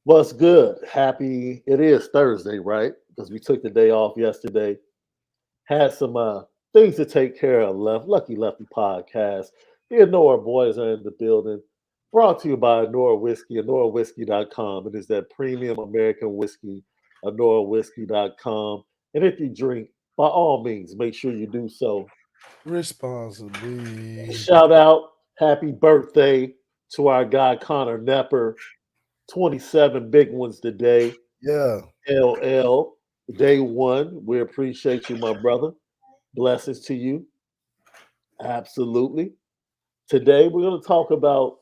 What's good? Happy. It is Thursday, right? Because we took the day off yesterday. Had some things to take care of. Lucky Lefty podcast. The Onora boys are in the building. Brought to you by Onora Whiskey, OnoraWhiskey.com. It is that premium American whiskey, OnoraWhiskey.com. And if you drink, by all means, make sure you do so. Responsibly. Shout out, happy birthday to our guy Connor Nepper. 27 big ones today. Yeah. LL, day one. We appreciate you, my brother. Blessings to you. Absolutely. Today, we're going to talk about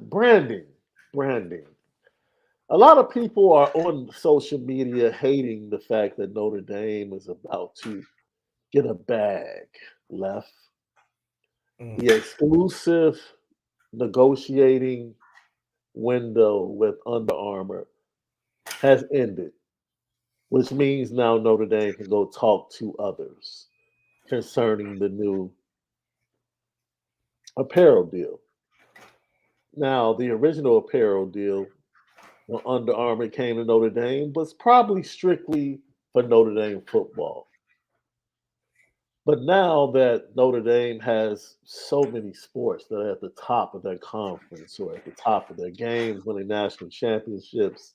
branding. Branding. A lot of people are on social media hating the fact that Notre Dame is about to get a bag left. Mm. The exclusive negotiating window with Under Armour has ended, which means now Notre Dame can go talk to others concerning the new apparel deal. Now, the original apparel deal when Under Armour came to Notre Dame was probably strictly for Notre Dame football. But now that Notre Dame has so many sports that are at the top of their conference or at the top of their games, winning national championships,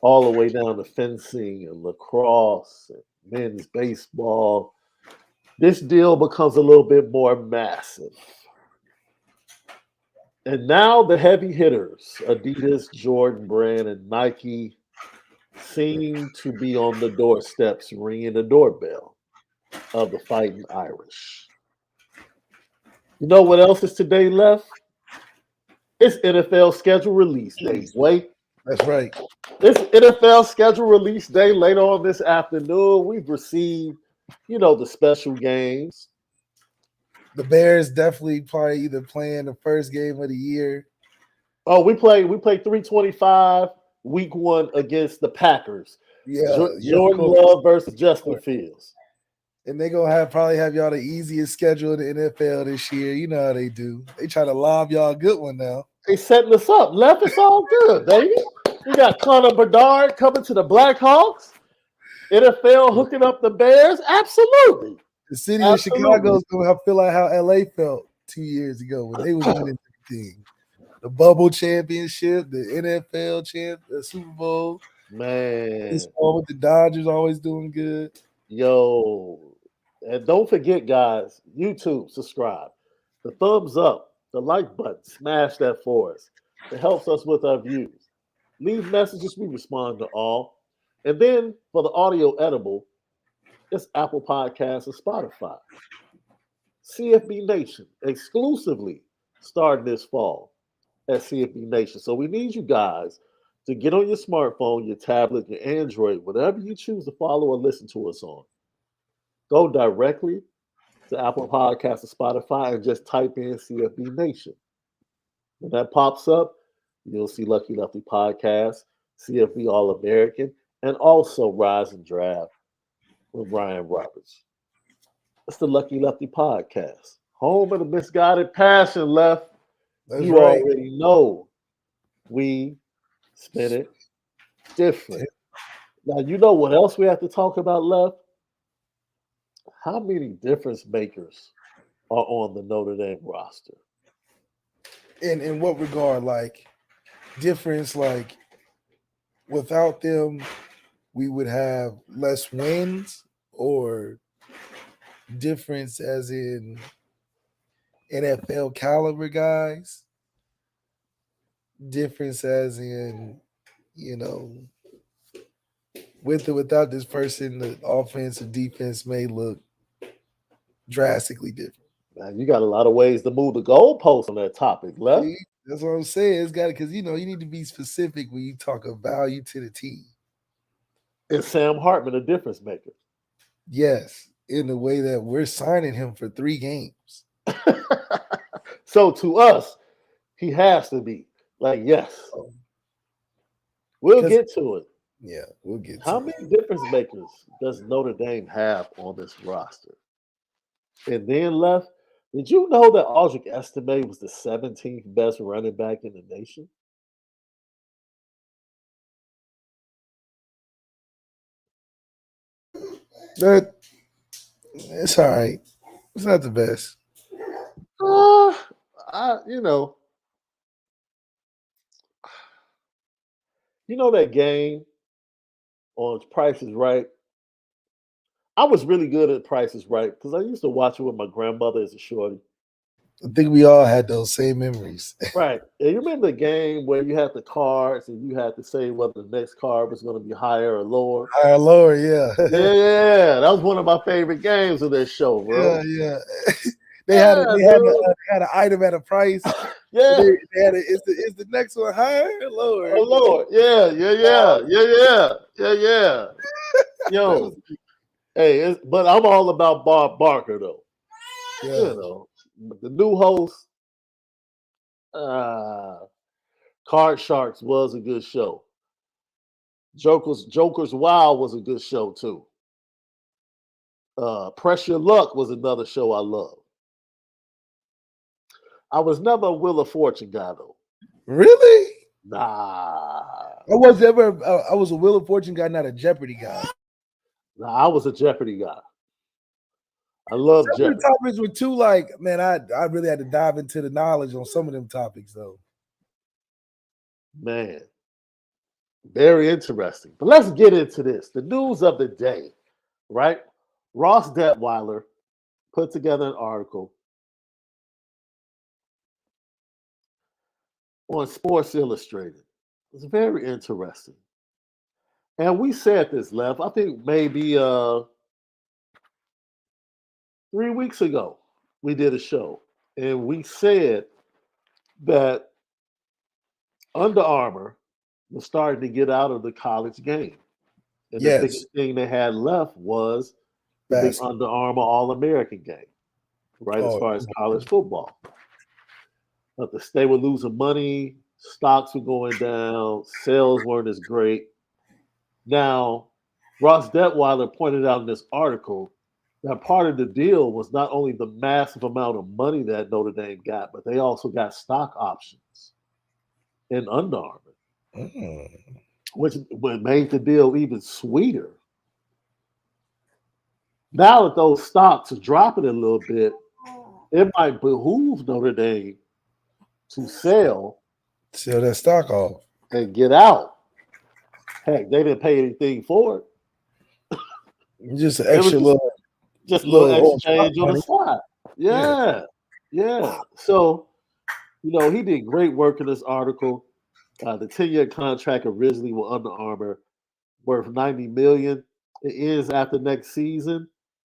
all the way down to fencing and lacrosse and men's baseball, this deal becomes a little bit more massive. And now the heavy hitters, Adidas, Jordan Brand, and Nike, seem to be on the doorsteps ringing the doorbell of the Fighting Irish. You know what else is today left? It's NFL schedule release day. Wait, That's right. it's NFL schedule release day later on this afternoon. We've received, the special games. The Bears definitely probably either playing the first game of the year. Oh, we played 325 week one against the Packers. Yeah, yeah, of Jordan course. Love versus Of Justin course. Fields. And they gonna probably have y'all the easiest schedule in the NFL this year. You know how they do. They try to lob y'all a good one now. They setting us up. Left, it's all good, baby. We got Connor Bedard coming to the Blackhawks. NFL hooking up the Bears. Absolutely. The city of Chicago Absolutely. is gonna feel like how LA felt 2 years ago when they was winning everything. The bubble championship, the NFL champ, the Super Bowl. Man. Baseball with the Dodgers always doing good. Yo. And don't forget, guys, YouTube, subscribe. The thumbs up, the like button, smash that for us. It helps us with our views. Leave messages, we respond to all. And then for the audio edible, it's Apple Podcasts and Spotify. CFB Nation exclusively starting this fall at CFB Nation. So we need you guys to get on your smartphone, your tablet, your Android, whatever you choose to follow or listen to us on. Go directly to Apple Podcasts or Spotify and just type in CFB Nation. When that pops up, you'll see Lucky Lefty Podcast, CFB All American, and also Rise and Draft with Ryan Roberts. It's the Lucky Lefty Podcast. Home of the misguided passion left. That's You right. already know we spin it different. Now, you know what else we have to talk about left? How many difference makers are on the Notre Dame roster? In what regard? Like difference, like without them, we would have less wins, or difference as in NFL caliber guys, difference as in, you know, with or without this person, the offense or defense may look drastically different. Now, you got a lot of ways to move the goalpost on that topic left. See, that's what I'm saying. It's got because you need to be specific when you talk of value to the team. Is Sam Hartman a difference maker? Yes, in the way that we're signing him for 3 games. So to us, he has to be. Like, yes, Oh, we'll because get to it. yeah, we'll get How to many it. difference makers does Notre Dame have on this roster? And then left, Did you know that Audric Estime was the 17th best running back in the nation? But it's all right. It's not the best. Uh, you know that game on Price is Right. I was really good at Price is Right because I used to watch it with my grandmother as a shorty. I think we all had those same memories. Right. And you remember the game where you had the cards and you had to say whether the next card was going to be higher or lower? Higher, lower, yeah. Yeah, that was one of my favorite games of this show, Yeah, bro. yeah. Yeah, dude. They had an item at a price. Yeah. They had is the next one higher or lower? Oh Lord. Yeah, yeah, yeah, yeah, yeah, yeah, yeah. That was Yo, hey, but I'm all about Bob Barker though. You yeah. know, the new host, uh, Card Sharks was a good show. Joker's Wild was a good show too. Pressure Luck was another show I love. I was never a Wheel of Fortune guy though. Really? Nah, I was a Wheel of Fortune guy, not a Jeopardy guy. I was a Jeopardy guy. I love Some of Jeopardy. the topics were too like, man, I really had to dive into the knowledge on some of them topics though. Man, very interesting. But let's get into this. The news of the day, right? Ross Detweiler put together an article on Sports Illustrated. It's very interesting. And we said this, Left, I think maybe 3 weeks ago, we did a show. And we said that Under Armour was starting to get out of the college game. And the Yes, biggest thing they had left was the big basketball. Under Armour All American game, right? As Oh, far as college football. But they were losing money, stocks were going down, sales weren't as great. Now, Ross Detweiler pointed out in this article that part of the deal was not only the massive amount of money that Notre Dame got, but they also got stock options in Under Armour, mm. which made the deal even sweeter. Now that those stocks are dropping a little bit, it might behoove Notre Dame to sell Sell that stock off. and get out. Heck, they didn't pay anything for it. Just an It was extra just a little little stock exchange on the money. side. Yeah. Yeah, yeah. So he did great work in this article. The 10-year contract originally with Under Armour worth $90 million. It ends after next season,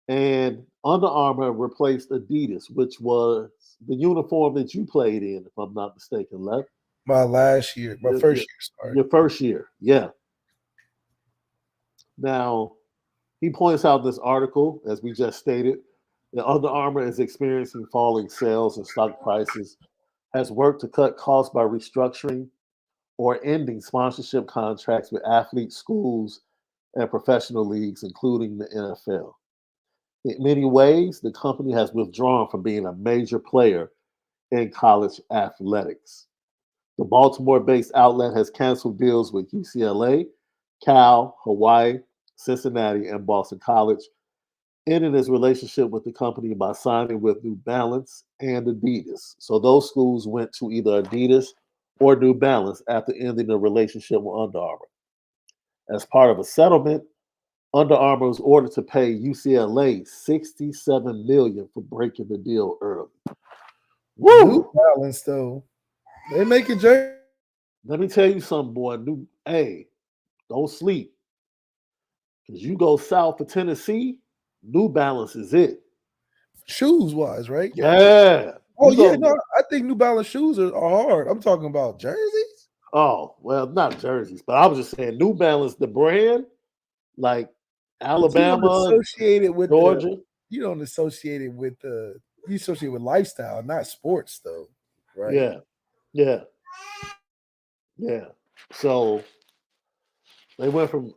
and Under Armour replaced Adidas, which was the uniform that you played in, if I'm not mistaken, Left. My last year, my Your, first your, year, sorry. your first year, yeah. Now, he points out in this article, as we just stated, that Under Armour is experiencing falling sales and stock prices, has worked to cut costs by restructuring or ending sponsorship contracts with athletes, schools, and professional leagues, including the NFL. In many ways, the company has withdrawn from being a major player in college athletics. The Baltimore based outlet has canceled deals with UCLA, Cal, Hawaii, Cincinnati, and Boston College, ending its relationship with the company by signing with New Balance and Adidas. So those schools went to either Adidas or New Balance after ending the relationship with Under Armour. As part of a settlement, Under Armour was ordered to pay UCLA $67 million for breaking the deal early. New Woo! Balance though. They making jerseys. Let me tell you something, boy. Hey, don't sleep. Because you go south of Tennessee, New Balance is it. Shoes wise, right? Yeah. Oh You yeah, go, no, I think New Balance shoes are hard. I'm talking about jerseys. oh, well, not jerseys, but I was just saying New Balance, the brand, like But you don't Alabama, associate it with the Georgia. you don't associate it with the you associate with lifestyle, not sports though, right? Yeah. Yeah. Yeah. So they went from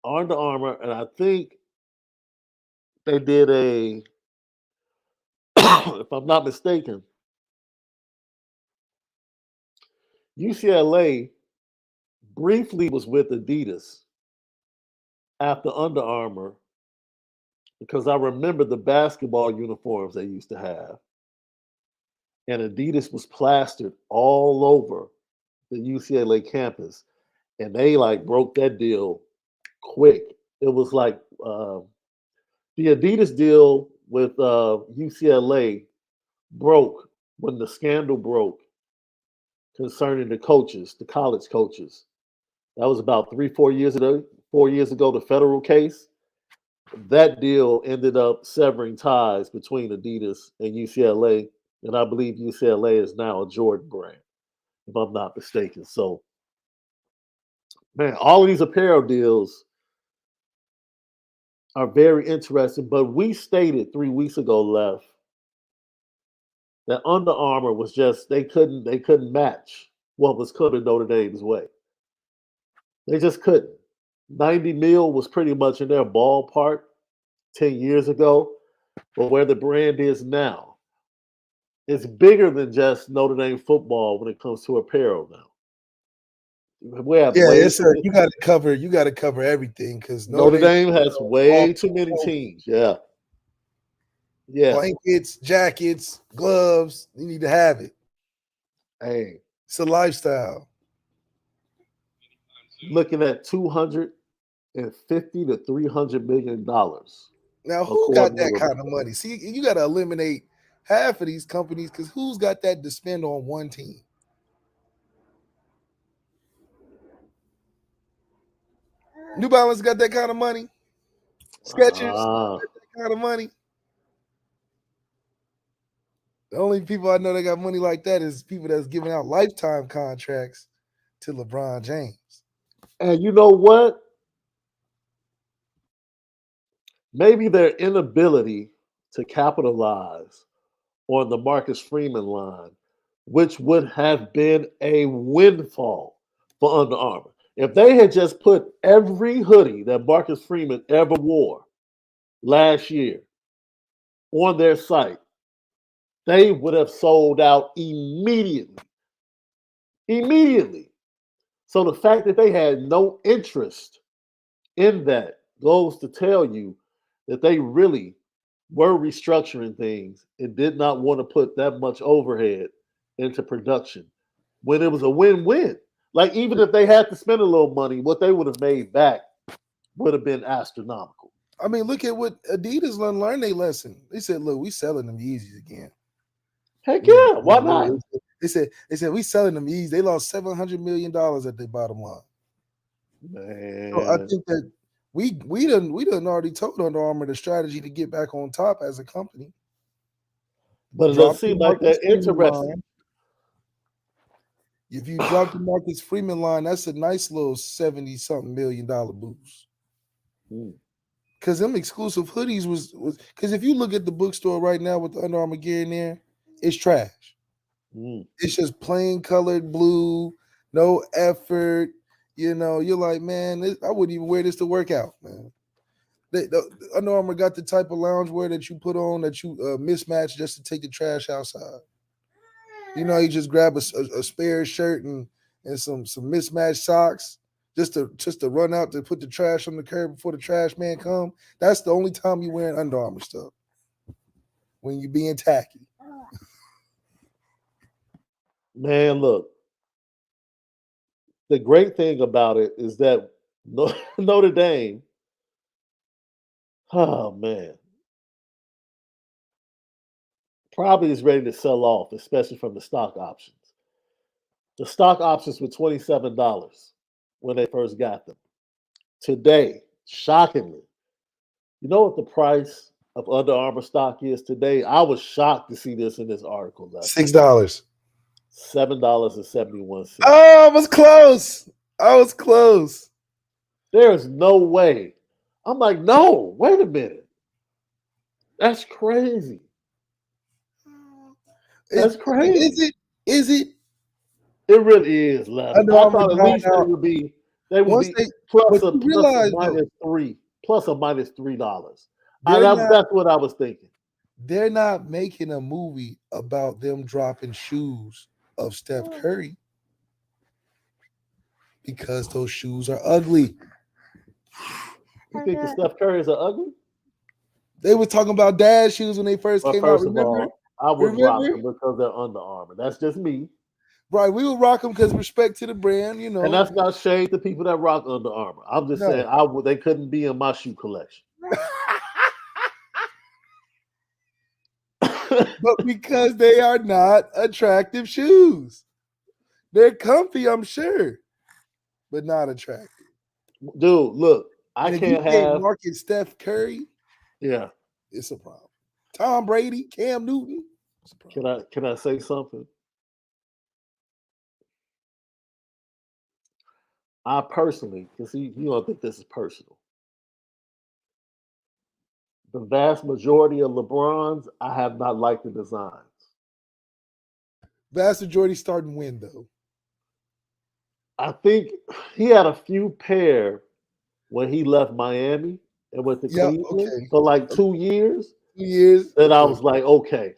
Under Armour, and I think they did a if I'm not mistaken, UCLA briefly was with Adidas after Under Armour because I remember the basketball uniforms they used to have. And Adidas was plastered all over the UCLA campus. And they like broke that deal quick. It was like the Adidas deal with UCLA broke when the scandal broke concerning the coaches, the college coaches. That was about 3, 4 years ago. 4 years ago, the federal case. That deal ended up severing ties between Adidas and UCLA, and I believe UCLA is now a Jordan brand, if I'm not mistaken. So, man, all of these apparel deals are very interesting. But we stated 3 weeks ago, left that Under Armour was just they couldn't match what was coming Notre Dame's way. They just couldn't. 90 mil was pretty much in their ballpark 10 years ago, but where the brand is now, it's bigger than just Notre Dame football when it comes to apparel now. We have Yeah, way it's too a, many. you got to cover everything because Notre Notre Dame Dame has all way too many teams. Yeah. Yeah. blankets, jackets, gloves. You need to have it. Hey, It's a lifestyle. looking at 250 to $300 million, Now, who got according that to kind of money? See, you got to eliminate half of these companies because who's got that to spend on one team? New Balance got that kind of money. Skechers ah, got that kind of money. The only people I know that got money like that is people that's giving out lifetime contracts to LeBron James. and you know what? Maybe their inability to capitalize on the Marcus Freeman line, which would have been a windfall for Under Armour. If they had just put every hoodie that Marcus Freeman ever wore last year on their site, they would have sold out immediately. Immediately. So the fact that they had no interest in that goes to tell you that they really were restructuring things and did not want to put that much overhead into production when it was a win-win. Like even if they had to spend a little money, what they would have made back would have been astronomical. I mean, look at what Adidas learned their lesson. They said, "Look, we selling them Yeezys again." Heck Yeah, yeah, why not? they said we selling them Yeezys. They lost $700 million at their bottom line. So I Man. think that we done already told Under Armour the strategy to get back on top as a company. But it Drop doesn't the seem like Marcus they're Freeman interested. line. If you drop the Marcus Freeman line, that's a nice little $70-something million boost. Mm, Because them exclusive hoodies was because if you look at the bookstore right now with the Under Armour gear in there, it's trash. mm. It's just plain colored blue, no effort. You're like, man, I wouldn't even wear this to work out, man. The Under Armour got the type of loungewear that you put on that you mismatch just to take the trash outside. You just grab a spare shirt and some mismatched socks just to run out to put the trash on the curb before the trash man come. That's the only time you wearing Under Armour stuff when you being tacky. Man, look, the great thing about it is that Notre Dame, oh man, probably is ready to sell off, especially from the stock options. The stock options were $27 when they first got them. Today, shockingly, you know what the price of Under Armour stock is today? I was shocked to see this in this article. Lefty. $6. $7.71. Oh, I was close. I was close. There is no way. I'm like, no, wait a minute. That's crazy. That's Is crazy. it? Is it? It really is, Lefty. Under I Armour thought at died least they out would once be they. plus But a you plus or realize though, minus three, plus or minus $3. they're not That's what I was thinking. They're not making a movie about them dropping shoes of Steph Curry because those shoes are ugly. You think the Steph Currys are ugly? They were talking about dad shoes when they first But came out. first of Remember? all, I would rock Remember? them because they're Under Armour. That's just me. Right. We would rock them because respect to the brand, you And know. that's not shade to people that rock Under Armour. I'm just saying No. they couldn't be in my shoe collection. But because they are not attractive shoes. They're comfy, I'm sure, but not attractive. Dude, look, I And if can't you can't have. market Steph Curry, Yeah. it's a problem. Tom Brady, Cam Newton. It's a problem. Can I say something? I personally, because you don't think this is personal. The vast majority of LeBrons, I have not liked the designs. Vast majority starting win though. I think he had a few pair when he left Miami and went to Yeah, Cleveland okay. for like 2 years. 2 years. Then I okay. was like, okay,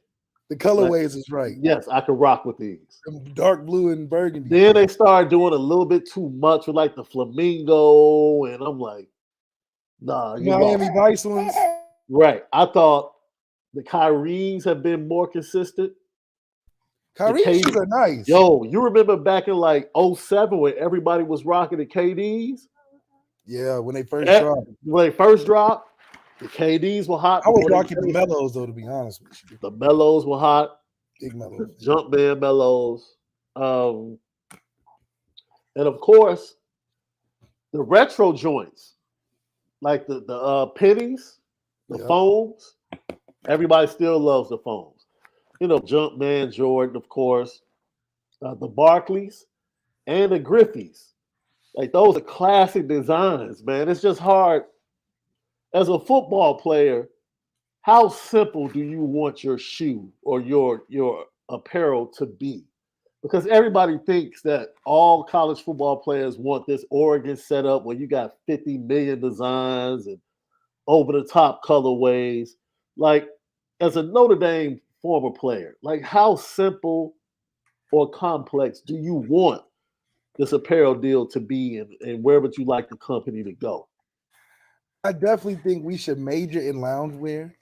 The colorways is right. yes, I can rock with these. Them dark blue and burgundy. Then they started doing a little bit too much with like the flamingo, and I'm like, nah, you Miami lost. Vice ones. Right. I thought the Kyries have been more consistent. Kyrie KD shoes are nice. Yo, you remember back in like 07 when everybody was rocking the KDs? Yeah, when they first Eh, dropped. When they first dropped, the KDs were hot. I was before they rocking the changed. mellows though, to be honest with you. The mellows were hot. Big The mellows. Jumpman mellows. And of course, the retro joints, like the pennies, the Yep. foams. Everybody still loves the foams. You know, Jumpman, Jordan, of course, the Barclays, and the Griffies. Like those are classic designs, man. It's just hard as a football player. How simple do you want your shoe or your apparel to be? Because everybody thinks that all college football players want this Oregon setup where you got 50 million designs and over the top colorways. Like, as a Notre Dame former player, like how simple or complex do you want this apparel deal to be, and where would you like the company to go? I definitely think we should major in loungewear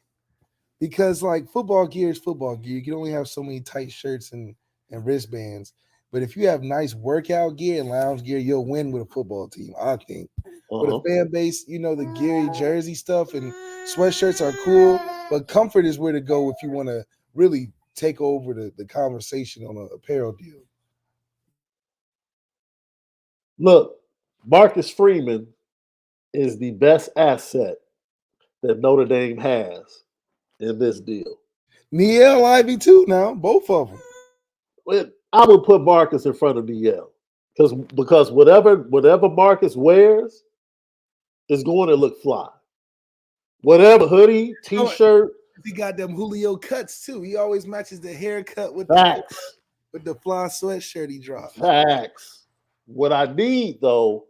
because like football gear is football gear. You can only have so many tight shirts and wristbands. But if you have nice workout gear and lounge gear, you'll win with a football team, I think. With a fan base, you know, the Gary jersey stuff and sweatshirts are cool, but comfort is where to go if you want to really take over the conversation on an apparel deal. Look, Marcus Freeman is the best asset that Notre Dame has in this deal. Niel Ivy too now, both of them. I would put Marcus in front of DL because whatever Marcus wears is going to look fly. Whatever hoodie, t-shirt. He got them Julio cuts too. He always matches the haircut with Facts. with the fly sweatshirt he dropped. Facts. What I need though,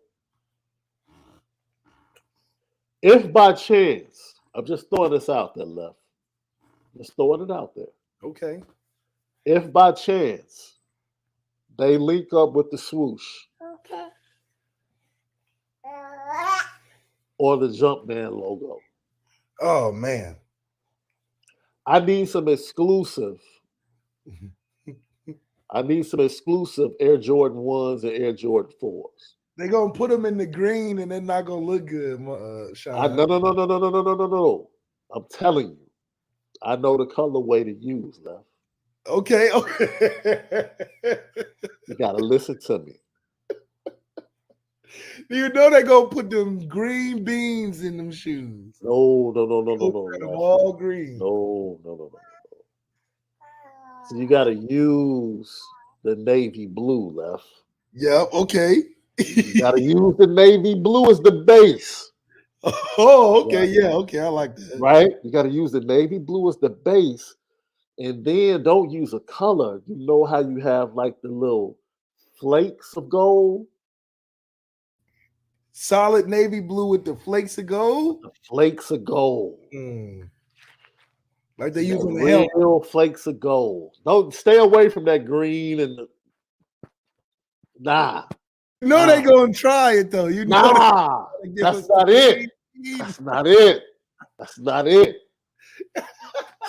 if by chance, I'm just throwing this out there, Left. Just throwing it out there. Okay. If by chance they link up with the swoosh or the Jumpman logo, oh man, I need some exclusive. I need some exclusive Air Jordan 1s and Air Jordan 4s. They're gonna put them in the green and they're not gonna look good, Shaun. No. I'm telling you, I know the colorway to use, Left. Okay. You gotta listen to me. You know they're gonna put them green beans in them shoes. No. All green. No. So you gotta use the navy blue, Left. Yep. Okay. You gotta use the navy blue as the base. Oh, okay. Right. Yeah. Okay. I like that. Right? You gotta use the navy blue as the base. And then don't use a color. You know how you have like the little flakes of gold? Solid navy blue with the flakes of gold. The flakes of gold. Like they use on the helmet. Real flakes of gold. Don't stay away from that green and nah. You know they gonna try it though. You know nah, that's not it. That's not it. That's not it.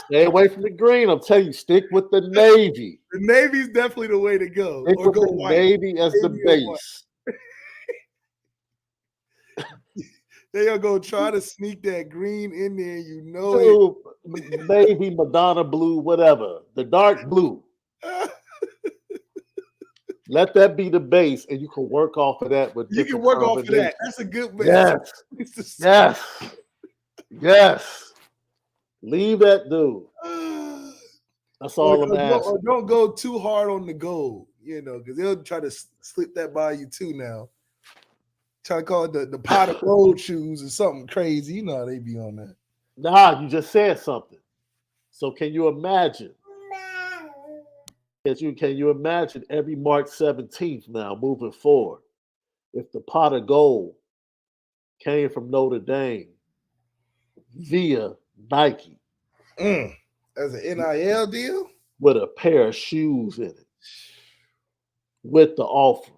Stay away from the green. I'm telling you, stick with the navy. The navy's definitely the way to go. Stick Or with go the white. navy as the base. They are gonna try to sneak that green in there. You know it. Navy, Madonna blue, whatever. The dark blue. Let that be the base, and you can work off of that with you can work off of that. That's a good base. Yes. Yes. Yes. Leave that dude. That's all I'm asking. Don't go too hard on the gold, because they'll try to slip that by you too now. Try to call it the pot of gold shoes or something crazy. You know how they be on that. Nah, you just said something. So can you imagine? Can you imagine every March 17th now moving forward, if the pot of gold came from Notre Dame via Nike? As an NIL deal? With a pair of shoes in it. With the offer.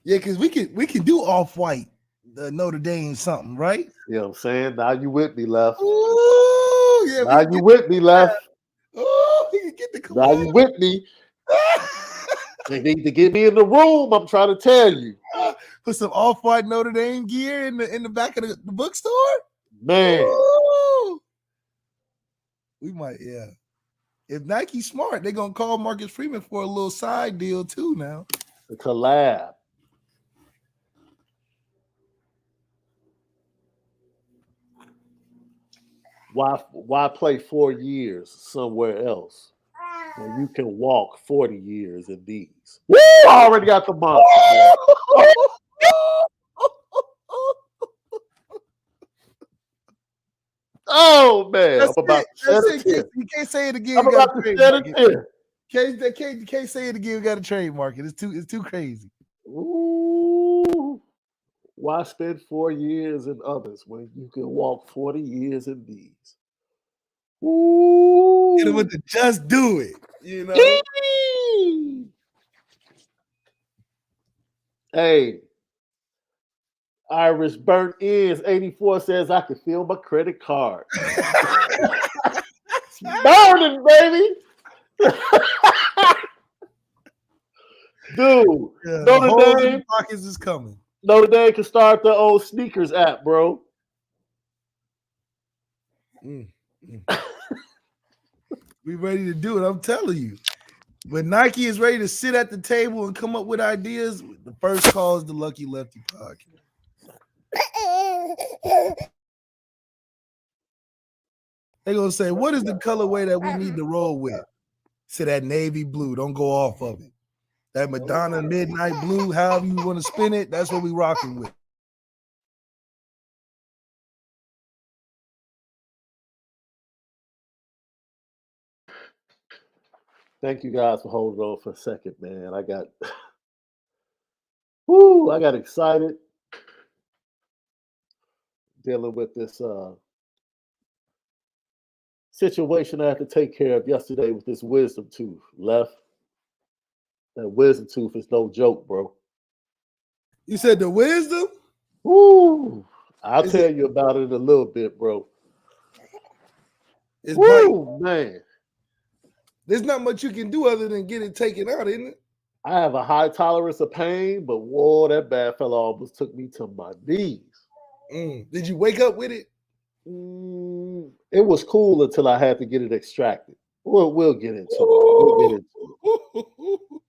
Yeah, because we can do off-white, the Notre Dame something, right? You know what I'm saying? Now you with me, Left. Ooh, yeah. Now you with me, Left. Oh, we can get the now you with me. They need to get me in the room. I'm trying to tell you. Put some off-white Notre Dame gear in the back of the bookstore. Man, ooh. We might, yeah. If Nike's smart, they're gonna call Marcus Freeman for a little side deal too now. A collab. Why play 4 years somewhere else when you can walk 40 years in these? Woo! I already got the monster. Oh man! That's I'm about it. You can't say it again. I'm about to shed it here. Can't say it again. We got to trademark it. It's too crazy. Ooh. Why spend 4 years in others when you can walk 40 years in these? Ooh. Get with the just do it. Hey, Irish Burnt Ends 84 says I can feel my credit card. It's burning, baby. Dude, Yeah, Notre Dame pockets is coming. Notre Dame can start the old sneakers app, bro. We ready to do it. I'm telling you. When Nike is ready to sit at the table and come up with ideas, the first call is the Lucky Lefty podcast. They're going to say, what is the colorway that we need to roll with? Say that navy blue. Don't go off of it. That Madonna midnight blue, however you want to spin it, that's what we rocking with. Thank you guys for holding on for a second, man. I got excited dealing with this situation I had to take care of yesterday with this wisdom tooth. Left. That wisdom tooth is no joke, bro. You said the wisdom? Woo! I'll tell you about it in a little bit, bro. It's Woo, man. There's not much you can do other than get it taken out, isn't it? I have a high tolerance of pain, but whoa, that bad fella almost took me to my knees. Did you wake up with it? It was cool until I had to get it extracted. We'll get into it.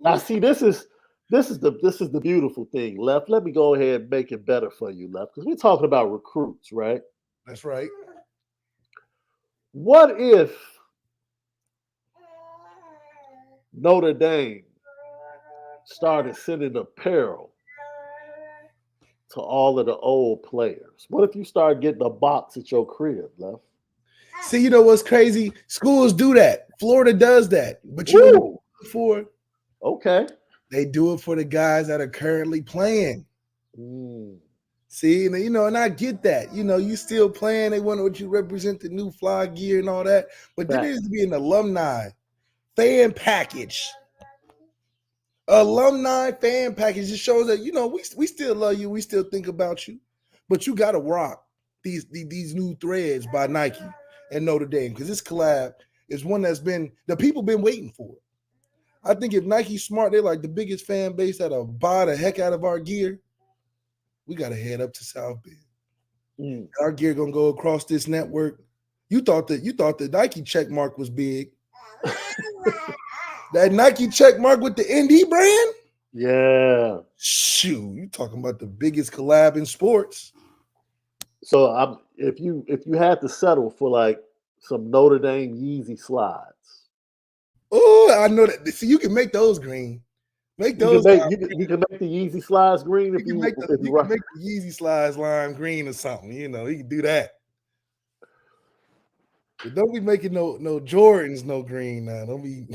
Now, see, this is the beautiful thing, Left. Let me go ahead and make it better for you, Left, because we're talking about recruits, right? That's right. What if Notre Dame started sending apparel to all of the old players? What if you start getting a box at your crib, Left? See, you know what's crazy? Schools do that. Florida does that. But you know for okay. They do it for the guys that are currently playing. See, and and I get that. You still playing. They want what you represent, the new fly gear and all that. But there Fact. needs to be an alumni fan package. Alumni fan package. It shows that we still love you. We still think about you. But you got to rock these new threads by Nike and Notre Dame, because this collab is one that's been the people been waiting for. I think if Nike's smart, they're like the biggest fan base that'll buy the heck out of our gear. We got to head up to South Bend. Our gear gonna go across this network. You thought the Nike check mark was big. That Nike check mark with the ND brand? Yeah. Shoot, you talking about the biggest collab in sports. So if you had to settle for like some Notre Dame Yeezy slides, Oh, I know that. See, you can make those green. Make you can those. make you can make the Yeezy slides green You if can you make the if you you can rock. make the Yeezy slides lime green or something. You can do that. But don't be making no Jordans no green now. Don't be.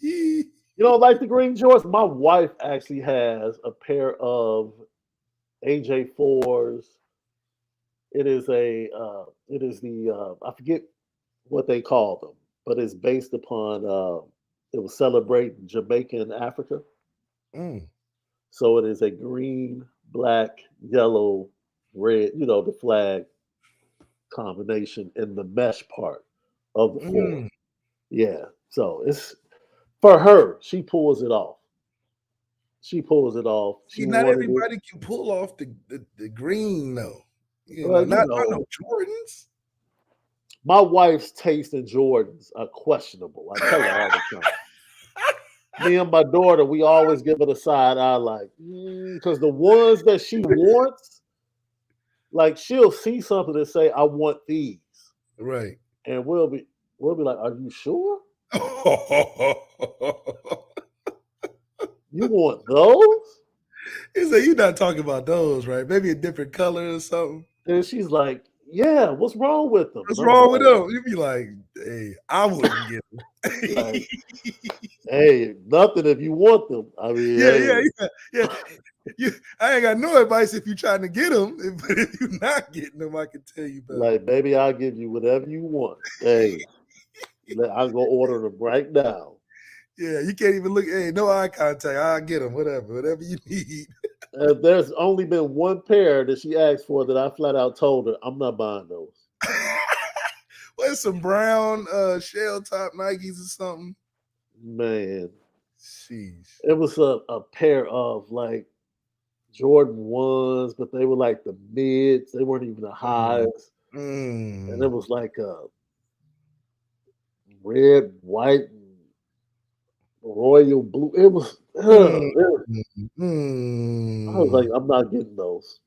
You don't like the green jorts? My wife actually has a pair of AJ4s. It is the I forget what they call them, but it's based upon it was celebrating Jamaica and Africa. Mm, So it is a green, black, yellow, red, the flag combination in the mesh part of the four. mm. Yeah. So it's for her, she pulls it off. She pulls it off. She See, not wanted it. everybody can pull off the green though. Well, Not no Jordans. my wife's taste in Jordans are questionable. I tell her all the time. Me and my daughter, we always give it a side eye, like, because the ones that she wants, like she'll see something and say, "I want these," Right. and we'll be like, "Are you sure you want those?" He said, "You're not talking about those, right? Maybe a different color or something. And she's like, "Yeah, what's wrong with them?" And What's I'm wrong with like, them?" You'd be like, "Hey, I wouldn't get them." like, "Hey, nothing if you want them." I mean, Yeah, hey, yeah, yeah, yeah. I ain't got no advice if you're trying to get them, but if you're not getting them, I can tell you better. like, baby, I'll give you whatever you want. Hey, I'll go order them right now. Yeah, you can't even look. Hey, no eye contact. I'll get them. Whatever you need. There's only been one pair that she asked for that I flat out told her I'm not buying those. What's some brown shell top Nikes or something? Man, Jeez. it was a pair of like Jordan ones, but they were like the mids. They weren't even the Mm, highs, and it mm, was like a red, white, and royal blue. It was. mm, I was like, mm. I'm not getting those.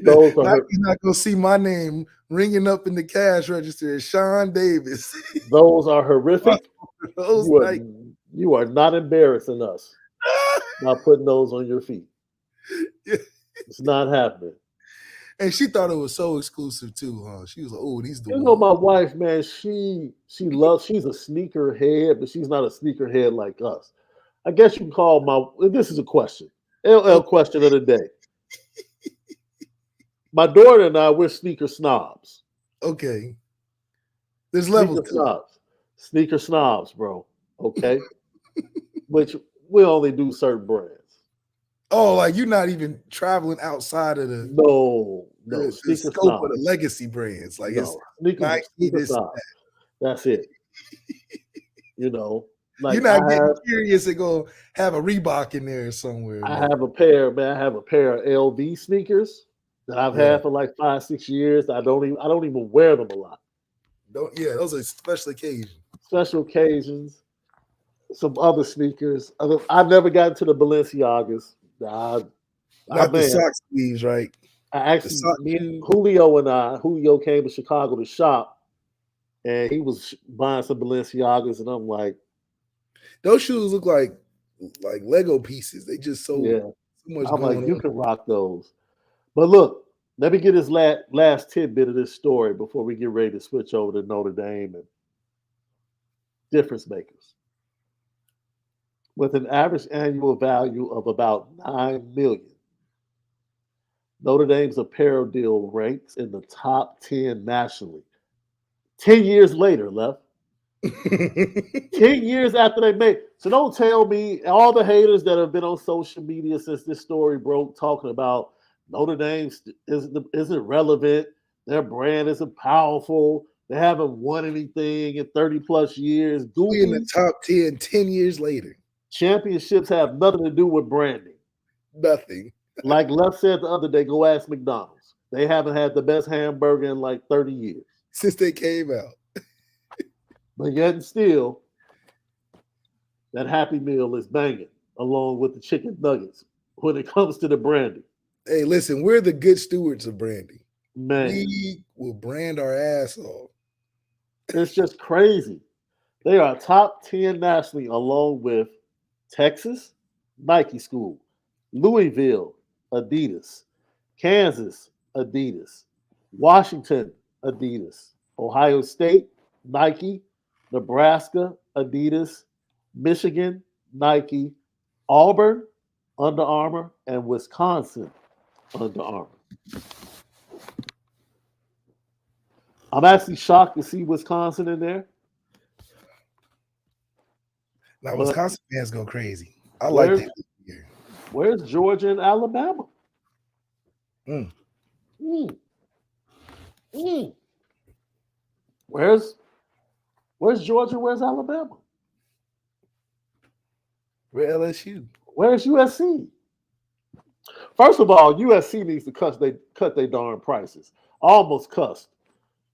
Those are Now her. you're not gonna see my name ringing up in the cash register as Shaun Davis. Those are horrific. Those You are Nike. you are not embarrassing us by putting those on your feet. It's not happening. And she thought it was so exclusive too, huh? She was like, "Oh, these the You know, one." my wife, man, she's a sneaker head, but she's not a sneaker head like us. I guess you can call this is a question. LL Okay, question of the day. My daughter and I, we're sneaker snobs. okay. There's levels Sneaker to it. snobs. Sneaker snobs, bro. Okay? Which we only do certain brands. Oh, like you're not even traveling outside of No, no, the sneaker scope of the snobs. legacy brands. Like it's No, Nike, sneaker this. snobs. That's it. You know, You're like not getting curious and go have a Reebok in there somewhere, I man. have a pair, man. I have a pair of LV sneakers that I've Yeah. had for like 5, 6 years. I don't even wear them a lot. Don't yeah, those are special occasions. Special occasions, some other sneakers. I never got into the Balenciagas. Not the Man, sock sleeves, right? I The actually sock me and shoes. Julio came to Chicago to shop, and he was buying some Balenciagas, and I'm like, Those shoes look like Lego pieces. They just so yeah. much I'm like, going you on. can rock those. But look, let me get this last tidbit of this story before we get ready to switch over to Notre Dame and difference makers. With an average annual value of about 9 million, Notre Dame's Apparel Deal ranks in the top 10 nationally. 10 years later, left. 10 years after they made. So don't tell me all the haters that have been on social media since this story broke talking about Notre Dame isn't relevant. Their brand isn't powerful. They haven't won anything in 30 plus years. We in the Goofies. top 10 years later. Championships have nothing to do with branding. Nothing. Like Left said the other day, go ask McDonald's. They haven't had the best hamburger in like 30 years. Since they came out. But yet and still, that Happy Meal is banging along with the chicken nuggets when it comes to the branding. Hey, listen, we're the good stewards of branding. Man, We will brand our ass off. it's just crazy. They are top 10 nationally along with Texas, Nike School, Louisville, Adidas, Kansas, Adidas, Washington, Adidas, Ohio State, Nike, Nebraska, Adidas, Michigan, Nike, Auburn, Under Armour, and Wisconsin, Under Armour. I'm actually shocked to see Wisconsin in there. Now, But Wisconsin fans go crazy. I like where's, that this year. where's Georgia and Alabama? Mm. Mm, mm. Where's Georgia? Where's Alabama? We're LSU. Where's USC? First of all, USC needs to cut their darn prices. I almost cussed.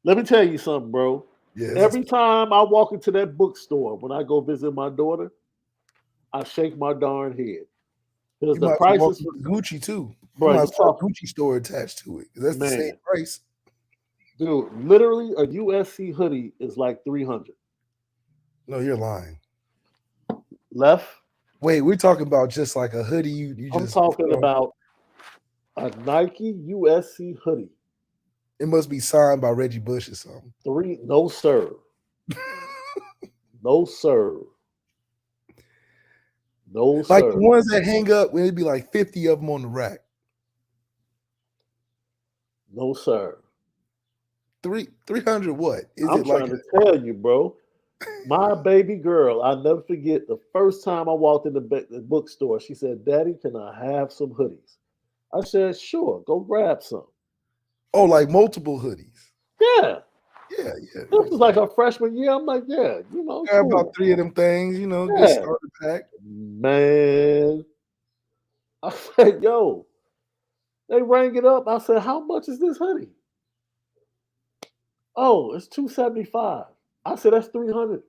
Let me tell you something, bro. Yes. Every time I walk into that bookstore when I go visit my daughter, I shake my darn head. Because You the might walk prices, into Gucci too. bro, You you might have a talk, Gucci store attached to it. That's the same man, price. dude, literally a USC hoodie is like 300. No, you're lying. Left, Wait, we're talking about just like a hoodie. You I'm just talking about a Nike USC hoodie. it must be signed by Reggie Bush or something. No sir. No sir. No Like sir. the ones that hang up, it'd be like 50 of them on the rack. No sir. 300 what? Is I'm it like trying to tell you, bro. My baby girl, I'll never forget the first time I walked in the bookstore. She said, "Daddy, can I have some hoodies?" I said, "Sure, go grab some." like multiple hoodies? Yeah, Yeah. this was like her freshman year. I'm like, yeah, Grab cool. about 3 of them things, good Yeah, starter pack. man. I said, "Yo," they rang it up. I said, "How much is this hoodie?" Oh, it's $275. I said, "That's 300.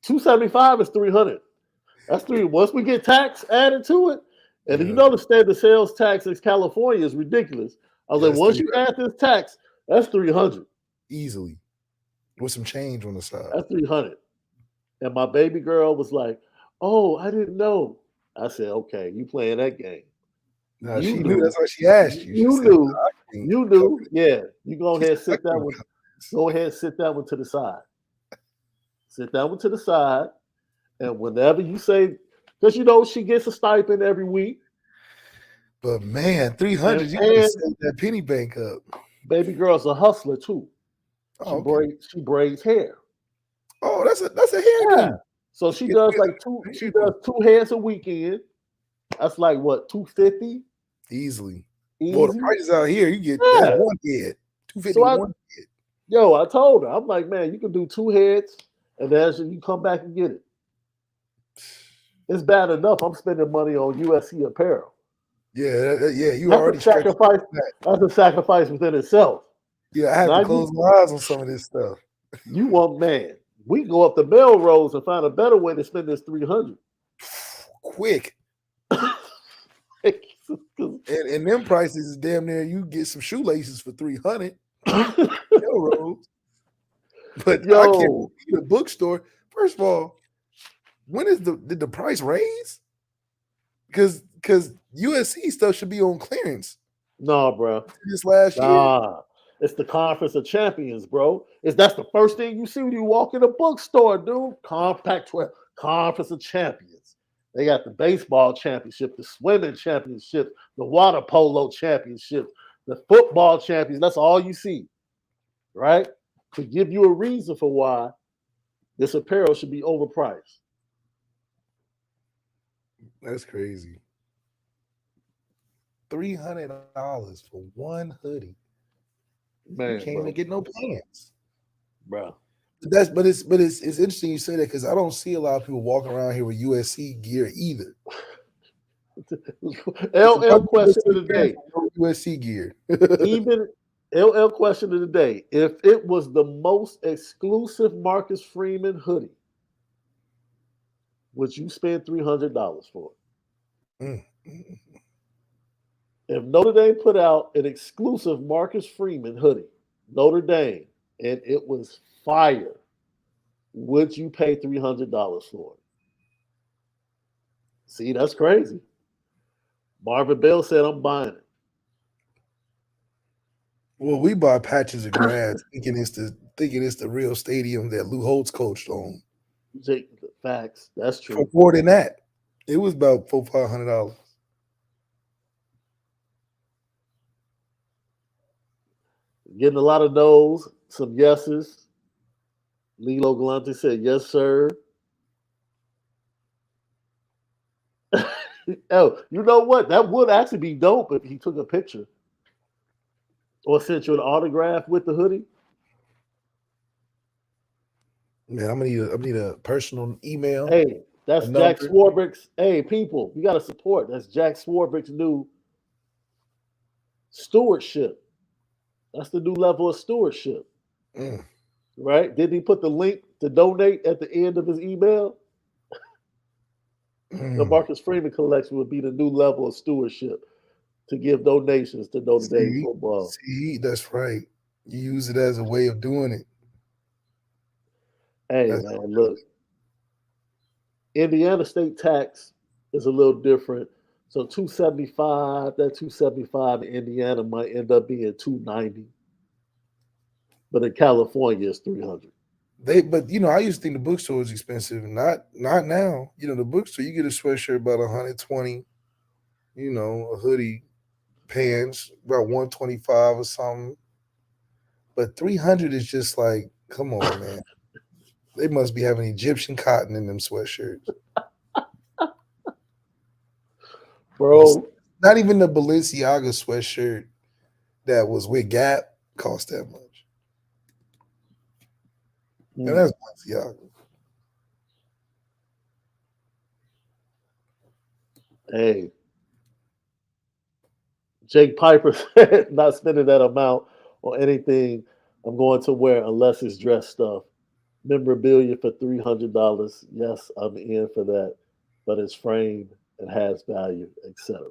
$275 is 300. That's three. Once we get tax added to it, and Yeah. you know the standard sales tax in California is ridiculous. I was Yeah, like, once you add this tax, that's 300. easily with some change on the side. That's 300. And my baby girl was like, "Oh, I didn't know." I said, "Okay, you playing that game? Now You she knew. knew. That's why she asked you. She You said, knew. "I can't You cover knew. it." Yeah, you go She ahead and said, "I sit that can't one. cover this." Go ahead and sit that one to the side. Sit that one to the side. And whenever you say, because she gets a stipend every week, But man, 300, you gotta and save that penny bank up. baby girl's a hustler too. Oh, okay. She braids hair. Oh, that's a Yeah. hairdo. So she does like she does 2 heads a weekend. That's like what, 250? Easily. Easy. Boy, the prices out here, you get that's Yeah. one head. 250 So one head. I told her, I'm like, man, you can do 2 heads and then you come back and get it. It's bad enough I'm spending money on USC apparel. Yeah, you That's already a sacrifice. That's a sacrifice within itself. Yeah, I have Now to close my eyes on some of this stuff. You want, man, we go up the Melrose and find a better way to spend this 300. Quick. And them prices is damn near you get some shoelaces for 300. Melrose. But I can't see the bookstore. First of all, when did the price raise? Because USC stuff should be on clearance. No, bro. This last year. It's the Conference of Champions, bro. That's the first thing you see when you walk in a bookstore, dude. Pac-12, Conference of Champions. They got the baseball championship, the swimming championship, the water polo championship, the football champions. That's all you see, right? To give you a reason for why this apparel should be overpriced. That's crazy. $300 for one hoodie. Man, You can't even get no pants. bro. It's interesting you say that because I don't see a lot of people walking around here with USC gear either. LL question of the day. USC gear. Even LL question of the day. If it was the most exclusive Marcus Freeman hoodie, would you spend $300 for it? If Notre Dame put out an exclusive Marcus Freeman hoodie, Notre Dame, and it was fire, would you pay $300 for it? See, that's crazy. Marvin Bell said, I'm buying it. Well, we buy patches of grass thinking it's the real stadium that Lou Holtz coached on. Jake, facts. That's true. For more than that, it was about $400-500. Getting a lot of no's, some yeses. Lilo Galante said, yes, sir. Oh, you know what? That would actually be dope if he took a picture or sent you an autograph with the hoodie. Man, I'm gonna need a personal email. Hey, that's Jack Swarbrick's. Hey, people, you got to support. That's Jack Swarbrick's new stewardship. That's the new level of stewardship. Right? Didn't he put the link to donate at the end of his email? The Marcus Freeman collection would be the new level of stewardship to give donations to Notre Dame football. See, that's right. You use it as a way of doing it. Hey, man, look. Indiana state tax is a little different. So $275, that $275 in Indiana might end up being $290. But in California, it's $300. But I used to think the bookstore was expensive. Not now. The bookstore, you get a sweatshirt about $120. A hoodie, pants about $125 or something. But $300 is just like, come on, man. They must be having Egyptian cotton in them sweatshirts. Bro. Not even the Balenciaga sweatshirt that was with Gap cost that much. And that's Balenciaga. Hey. Jake Piper said, not spending that amount on anything I'm going to wear unless it's dress stuff. Memorabilia for $300. Yes, I'm in for that. But it's framed and has value, etc.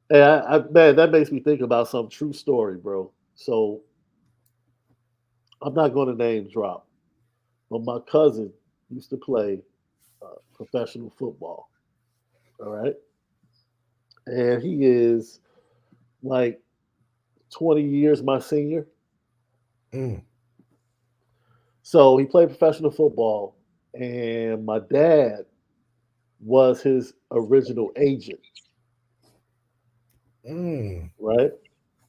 Hey, man, that makes me think about some true story, bro. So I'm not going to name drop, but my cousin used to play professional football. All right. And he is like 20 years my senior. So he played professional football, and my dad was his original agent. Right?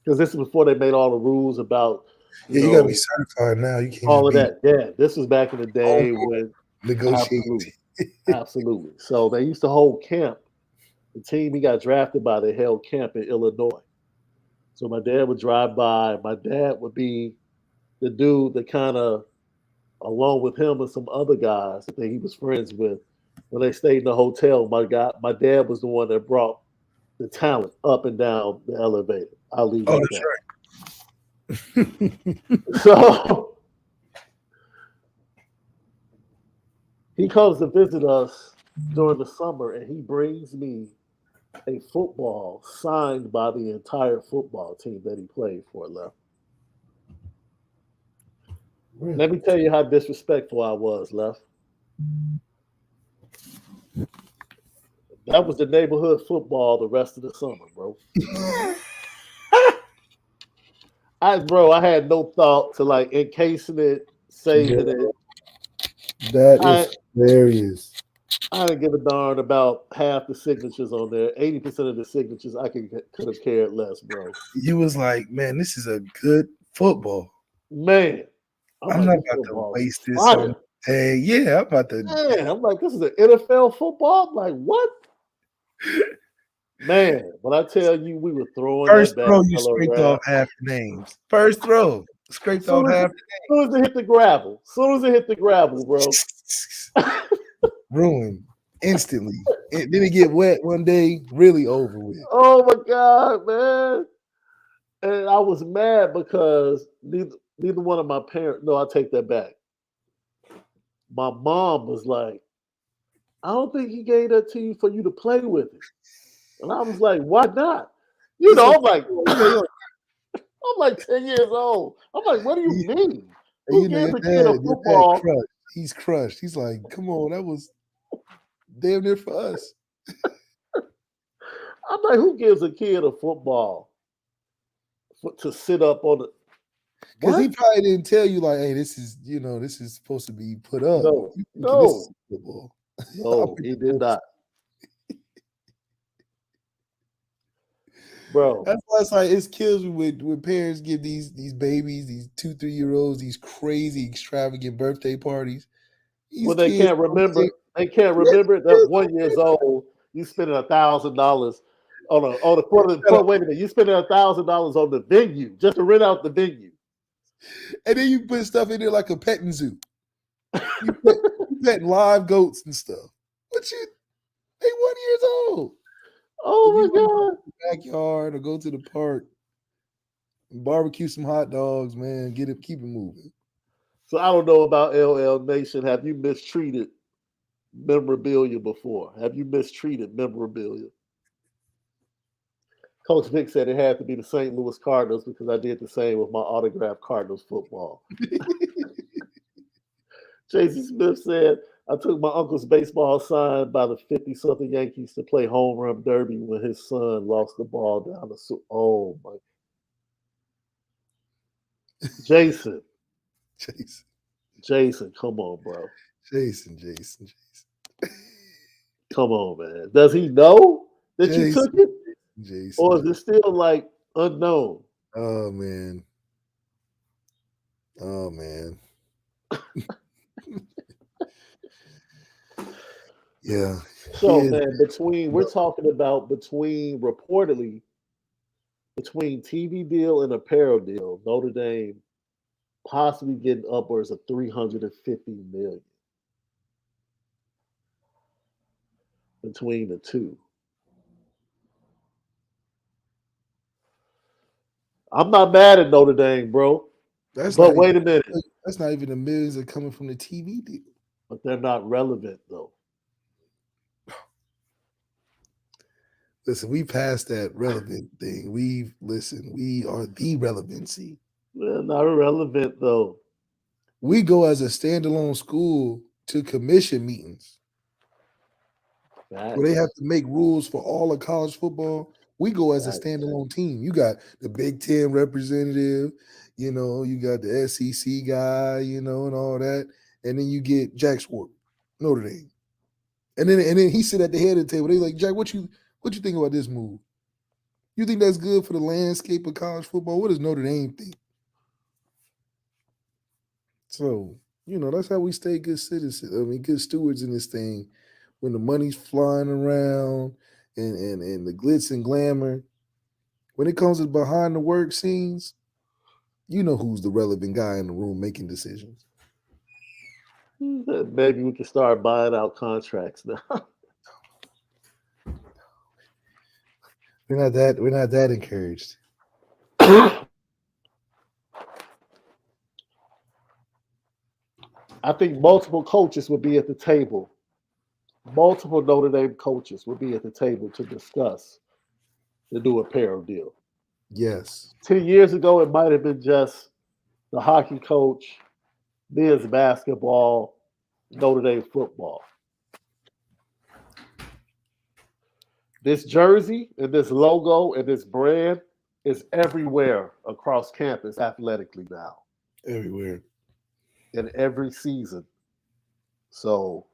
Because this is before they made all the rules about you gotta be certified now. You can't all of that. Yeah, this was back in the day when negotiating. Absolutely. So they used to hold camp. The team he got drafted by, they held camp in Illinois. So my dad would drive by. My dad would be the dude that kind of, along with him and some other guys that he was friends with, when they stayed in the hotel, my dad was the one that brought the talent up and down the elevator. I'll leave it at that. So he comes to visit us during the summer, and he brings me a football signed by the entire football team that he played for, Left. Let me tell you how disrespectful I was, Left. That was the neighborhood football the rest of the summer, bro. I had no thought to encasing it, saving it. That is hilarious. I didn't give a darn about half the signatures on there. 80% of the signatures I could have cared less, bro. You was like, man, this is a good football. Man, I'm I'm like, not this about to football is waste this on fire. hey, yeah, I'm about to Man, I'm like, this is an NFL football. I'm like, what? Man, when I tell you we were throwing first that bad throw you yellow scraped around. off half the names. First throw, scraped off Soon as, half soon as it hit the gravel. Soon as it hit the gravel, bro. ruined instantly. And then it get wet one day, really over with. Oh my God, man. And I was mad because neither one of my parents, no, I take that back. My mom was like, I don't think he gave that to you for you to play with it. And I was like, why not? You It's know, like, I'm like, yeah, you're I'm like 10 years old. I'm like, what do you like, mean? Who you know, gives a kid a your dad football? crushed. He's crushed. He's like, come on, that was damn near for us. I'm like, who gives a kid a football to sit up on the Because he what? probably didn't tell you, like, hey, this is, this is supposed to be put up. No, You thinking this is no, football. no, he did not. Bro. That's why it's like it kills me when parents give these babies, these 2-3-year-olds, these crazy extravagant birthday parties. These When they kids can't don't remember, take they can't remember that 1 years old, you spending $1,000 on a wait a minute, you spending $1,000 on the venue just to rent out the venue. and then you put stuff in there like a petting zoo. You pet live goats and stuff. But they 1 years old. If Oh you my want to go God. to the backyard or go to the park and barbecue some hot dogs, man, keep it moving. So I don't know about LL Nation. Have you mistreated memorabilia before? Have you mistreated memorabilia? Coach Vic said it had to be the St. Louis Cardinals because I did the same with my autographed Cardinals football. J.C. Smith said, I took my uncle's baseball signed by the 50-something Yankees to play home run derby when his son lost the ball down the oh my. Jason, Jason, come on, bro. Jason. Come on, man. Does he know that you took Jason, it? Or is Jason. it still like unknown? Oh man. Oh man. Yeah. So, man, we're talking about reportedly between TV deal and apparel deal, Notre Dame possibly getting upwards of 350 million between the two. I'm not mad at Notre Dame, bro. That's But not even wait a minute. that's not even the millions that are coming from the TV deal. But they're not relevant though. Listen, we passed that relevant thing. We are the relevancy. They're not relevant though. We go as a standalone school to commission meetings where they have Facts. to make rules for all of college football. We go as a Facts. standalone team. You got the Big Ten representative, you got the SEC guy, and all that, and then you get Jack Swart, Notre Dame, and then he sit at the head of the table. They like, Jack, what you think about this move? You think that's good for the landscape of college football? What does Notre Dame think? So, that's how we stay good citizens. I mean, good stewards in this thing. When the money's flying around and the glitz and glamour, when it comes to behind the work scenes, you know who's the relevant guy in the room making decisions. Maybe we can start buying out contracts now. We're not that encouraged. I think multiple coaches would be at the table. Multiple Notre Dame coaches would be at the table to discuss the new apparel deal. Yes. 10 years ago, it might have been just the hockey coach, men's basketball, Notre Dame football. This jersey and this logo and this brand is everywhere across campus athletically now Everywhere. in every season. So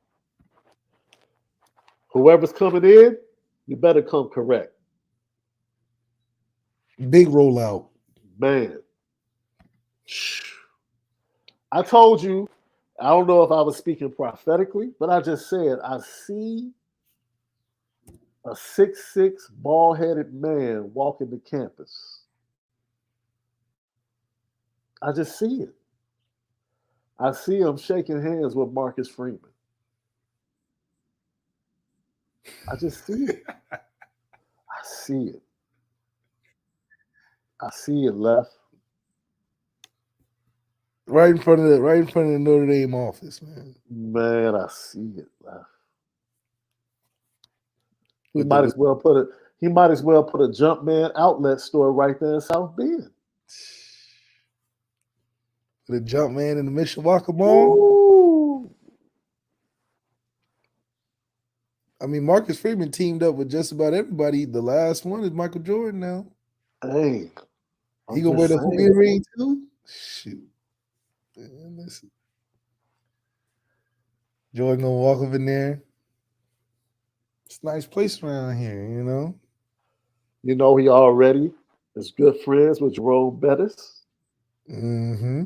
Whoever's coming in, you better come correct. Big rollout. Man. I told you, I don't know if I was speaking prophetically, but I just said I see a 6'6" bald-headed man walking the campus. I just see it. I see him shaking hands with Marcus Freeman. I just see it. I see it. I see it left. Right in front of the Notre Dame office, man. Man, I see it left. He With might the, as well put a Jumpman outlet store right there in South Bend. the jump man in the Mishawaka Mall. Ooh. I mean, Marcus Freeman teamed up with just about everybody. The last one is Michael Jordan now. Hey, He gonna wear the hoop ring too? Shoot. Man, listen. Jordan gonna walk up in there. It's a nice place around here, you know. You know he already is good friends with Jerome Bettis. Mm-hmm.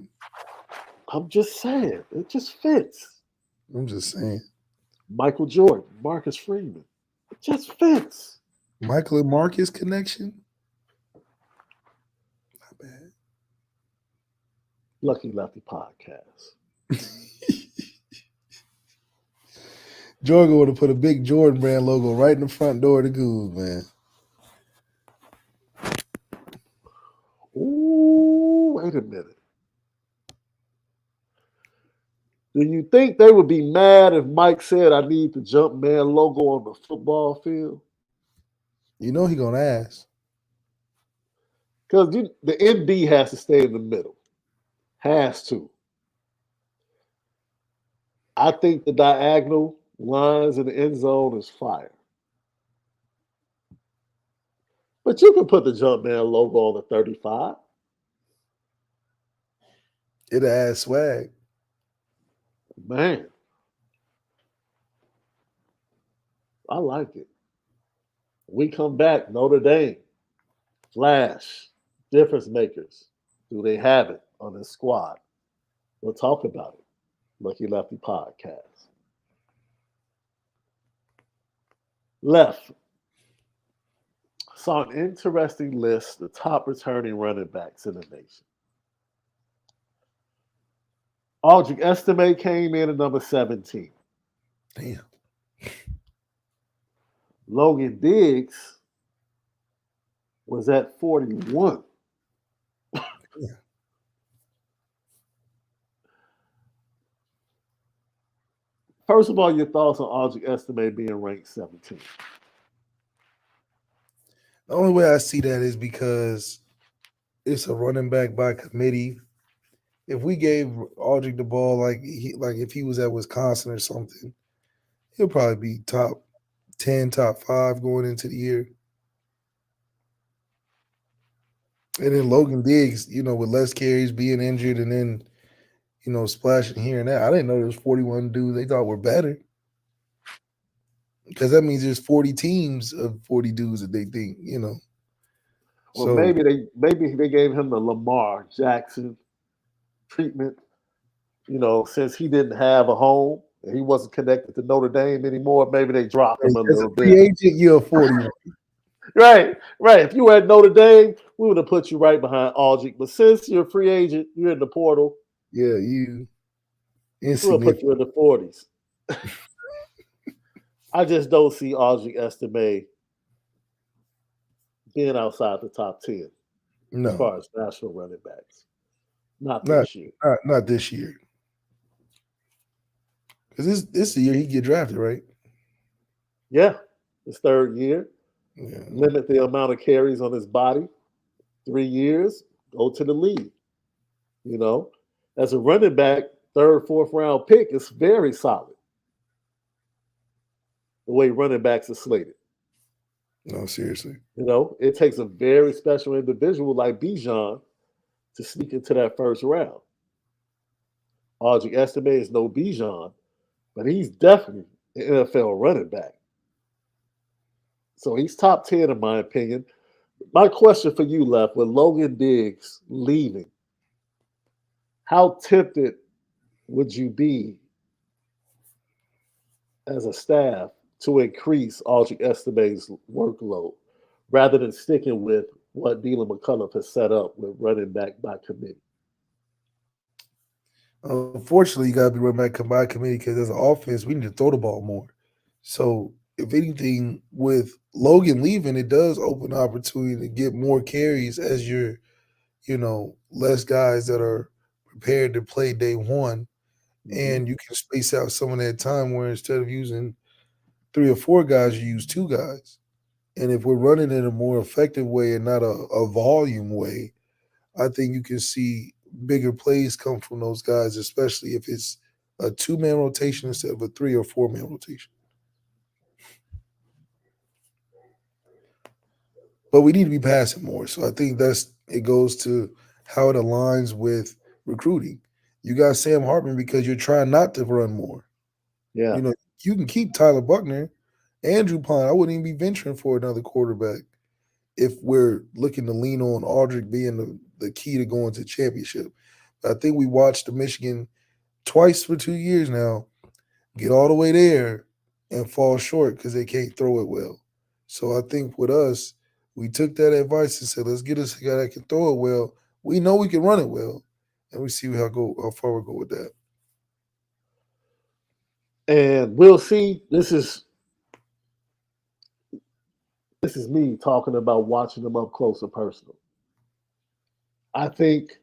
I'm just saying, it just fits. I'm just saying. Michael Jordan, Marcus Freeman. It just fits. Michael and Marcus connection. Not bad. Lucky Lefty podcast. Jordan would have put a big Jordan brand logo right in the front door of the Goose, man. Ooh, wait a minute. Do you think they would be mad if Mike said I need the Jumpman logo on the football field? You know he gonna ask. Because the NB has to stay in the middle. Has to. I think the diagonal lines in the end zone is fire. But you can put the Jumpman logo on the 35. It'll add swag. Man. I like it. We come back, Notre Dame, Flash, difference makers. Do they have it on this squad? We'll talk about it. Lucky Lefty podcast. Left. Saw an interesting list, the top returning running backs in the nation. Aldrich Estime came in at number 17. Damn. Logan Diggs was at 41. Yeah. First of all, your thoughts on Aldrich Estime being ranked 17? The only way I see that is because it's a running back by committee. If we gave Aldrich the ball like if he was at Wisconsin or something, he'll probably be top 10, top 5 going into the year. And then Logan Diggs, with less carries, being injured, and then, splashing here and there. I didn't know there was 41 dudes they thought were better. Because that means there's 40 teams of 40 dudes that they think, Well, So maybe they gave him the Lamar Jackson treatment, since he didn't have a home and he wasn't connected to Notre Dame anymore. Maybe they dropped him a as a little free bit. agent, you're 41. Right. If you were at Notre Dame, we would have put you right behind Aldrich. But since you're a free agent, you're in the portal. Yeah, you We'll put you in the 40s. I just don't see Aldrich Estime being outside the top 10 as far as national running backs. Not this year. Not this year. Because this is the year he get drafted, right? Yeah. His third year. Yeah. Limit the amount of carries on his body. 3 years, go to the league. As a running back, third, fourth round pick is very solid. The way running backs are slated. No, seriously. It takes a very special individual like Bijan to sneak into that first round. Aldrich Estime is no Bijan, but he's definitely an NFL running back. So he's top 10 in my opinion. My question for you, Left, with Logan Diggs leaving, how tempted would you be as a staff to increase Audrey Esteban's workload rather than sticking with what Dylan McCullough has set up with running back by committee? Unfortunately, you got to be running back by committee because as an offense, we need to throw the ball more. So, if anything, with Logan leaving, it does open the opportunity to get more carries as you're, less guys that are prepared to play day one. Mm-hmm. And you can space out some of that time where instead of using 3 or 4 guys, you use 2 guys. And if we're running in a more effective way and not a volume way, I think you can see bigger plays come from those guys, especially if it's a 2-man rotation instead of a 3 or 4-man rotation. But we need to be passing more. So I think it goes to how it aligns with recruiting. You got Sam Hartman because you're trying not to run more. Yeah. You can keep Tyler Buckner, Andrew Pine. I wouldn't even be venturing for another quarterback if we're looking to lean on Aldrich being the key to going to championship. I think we watched the Michigan twice for 2 years now get all the way there and fall short because they can't throw it well. So I think with us, we took that advice and said, let's get us a guy that can throw it well. We know we can run it well, and we see how far we go with that. And we'll see. This is me talking about watching them up close and personal. I think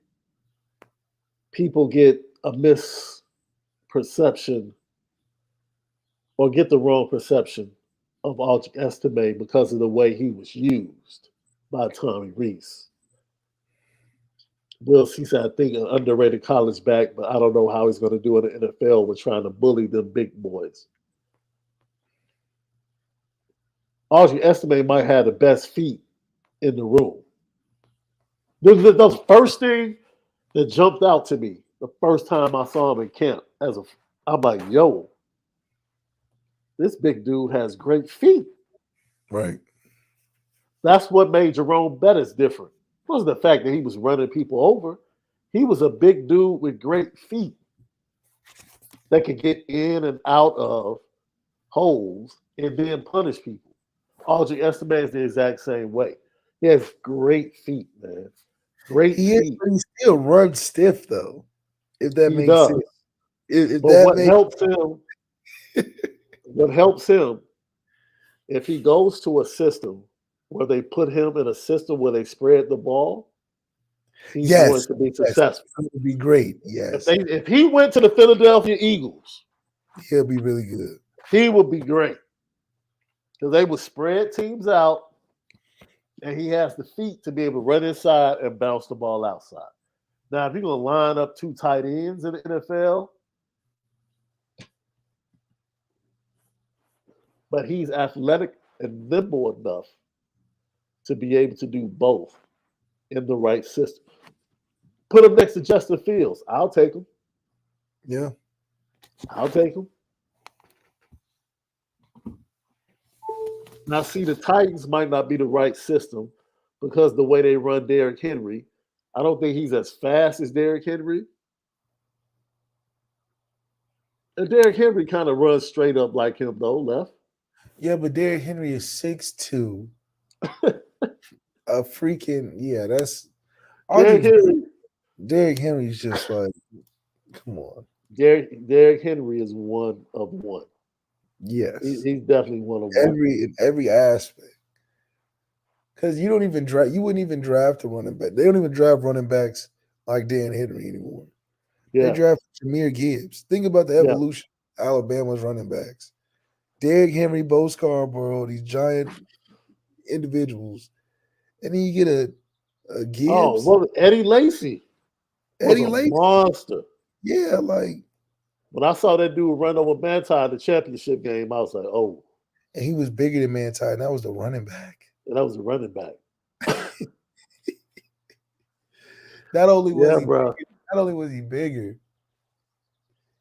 people get a misperception or get the wrong perception of Aldrich Estime because of the way he was used by Tommy Reese. Will C said, I think an underrated college back, but I don't know how he's going to do it in the NFL with trying to bully them big boys. Aldrich Estime might have the best feet in the room. The first thing that jumped out to me the first time I saw him in camp, I'm like, yo, this big dude has great feet. Right. That's what made Jerome Bettis different. It wasn't the fact that he was running people over. He was a big dude with great feet that could get in and out of holes and then punish people. Audrey Estime is the exact same way. He has great feet, man. Great He is, feet. but he still runs stiff, though, if that He makes does. sense. If But that makes what helps him, if he goes to a system where they put him in a system where they spread the ball, he's going yes, to be yes, successful. it would be great. Yes, If he went to the Philadelphia Eagles, he'll be really good. he would be great. Because they would spread teams out, and he has the feet to be able to run inside and bounce the ball outside. Now, if you're going to line up 2 tight ends in the NFL, but he's athletic and nimble enough to be able to do both in the right system. Put him next to Justin Fields. I'll take him. Yeah. I'll take him. Now, see, the Titans might not be the right system because the way they run Derrick Henry, I don't think he's as fast as Derrick Henry. And Derrick Henry kind of runs straight up like him, though, left. Yeah, but Derrick Henry is 6'2". That's Derrick Henry. Derrick Henry's just like, come on. Derrick Henry is one of one. Yes. He's definitely one of one. In every aspect. Because you wouldn't even draft a running back. They don't even draft running backs like Dan Henry anymore. Yeah. They draft Jahmyr Gibbs. Think about the evolution of Alabama's running backs. Derrick Henry, Bo Scarborough, these giant individuals. And then you get a Gibbs. Oh, well, Eddie Lacy was a monster. Yeah, like. When I saw that dude run over Manti in the championship game, I was like, oh. And he was bigger than Manti, and that was the running back. And that was the running back. Not only was he bigger,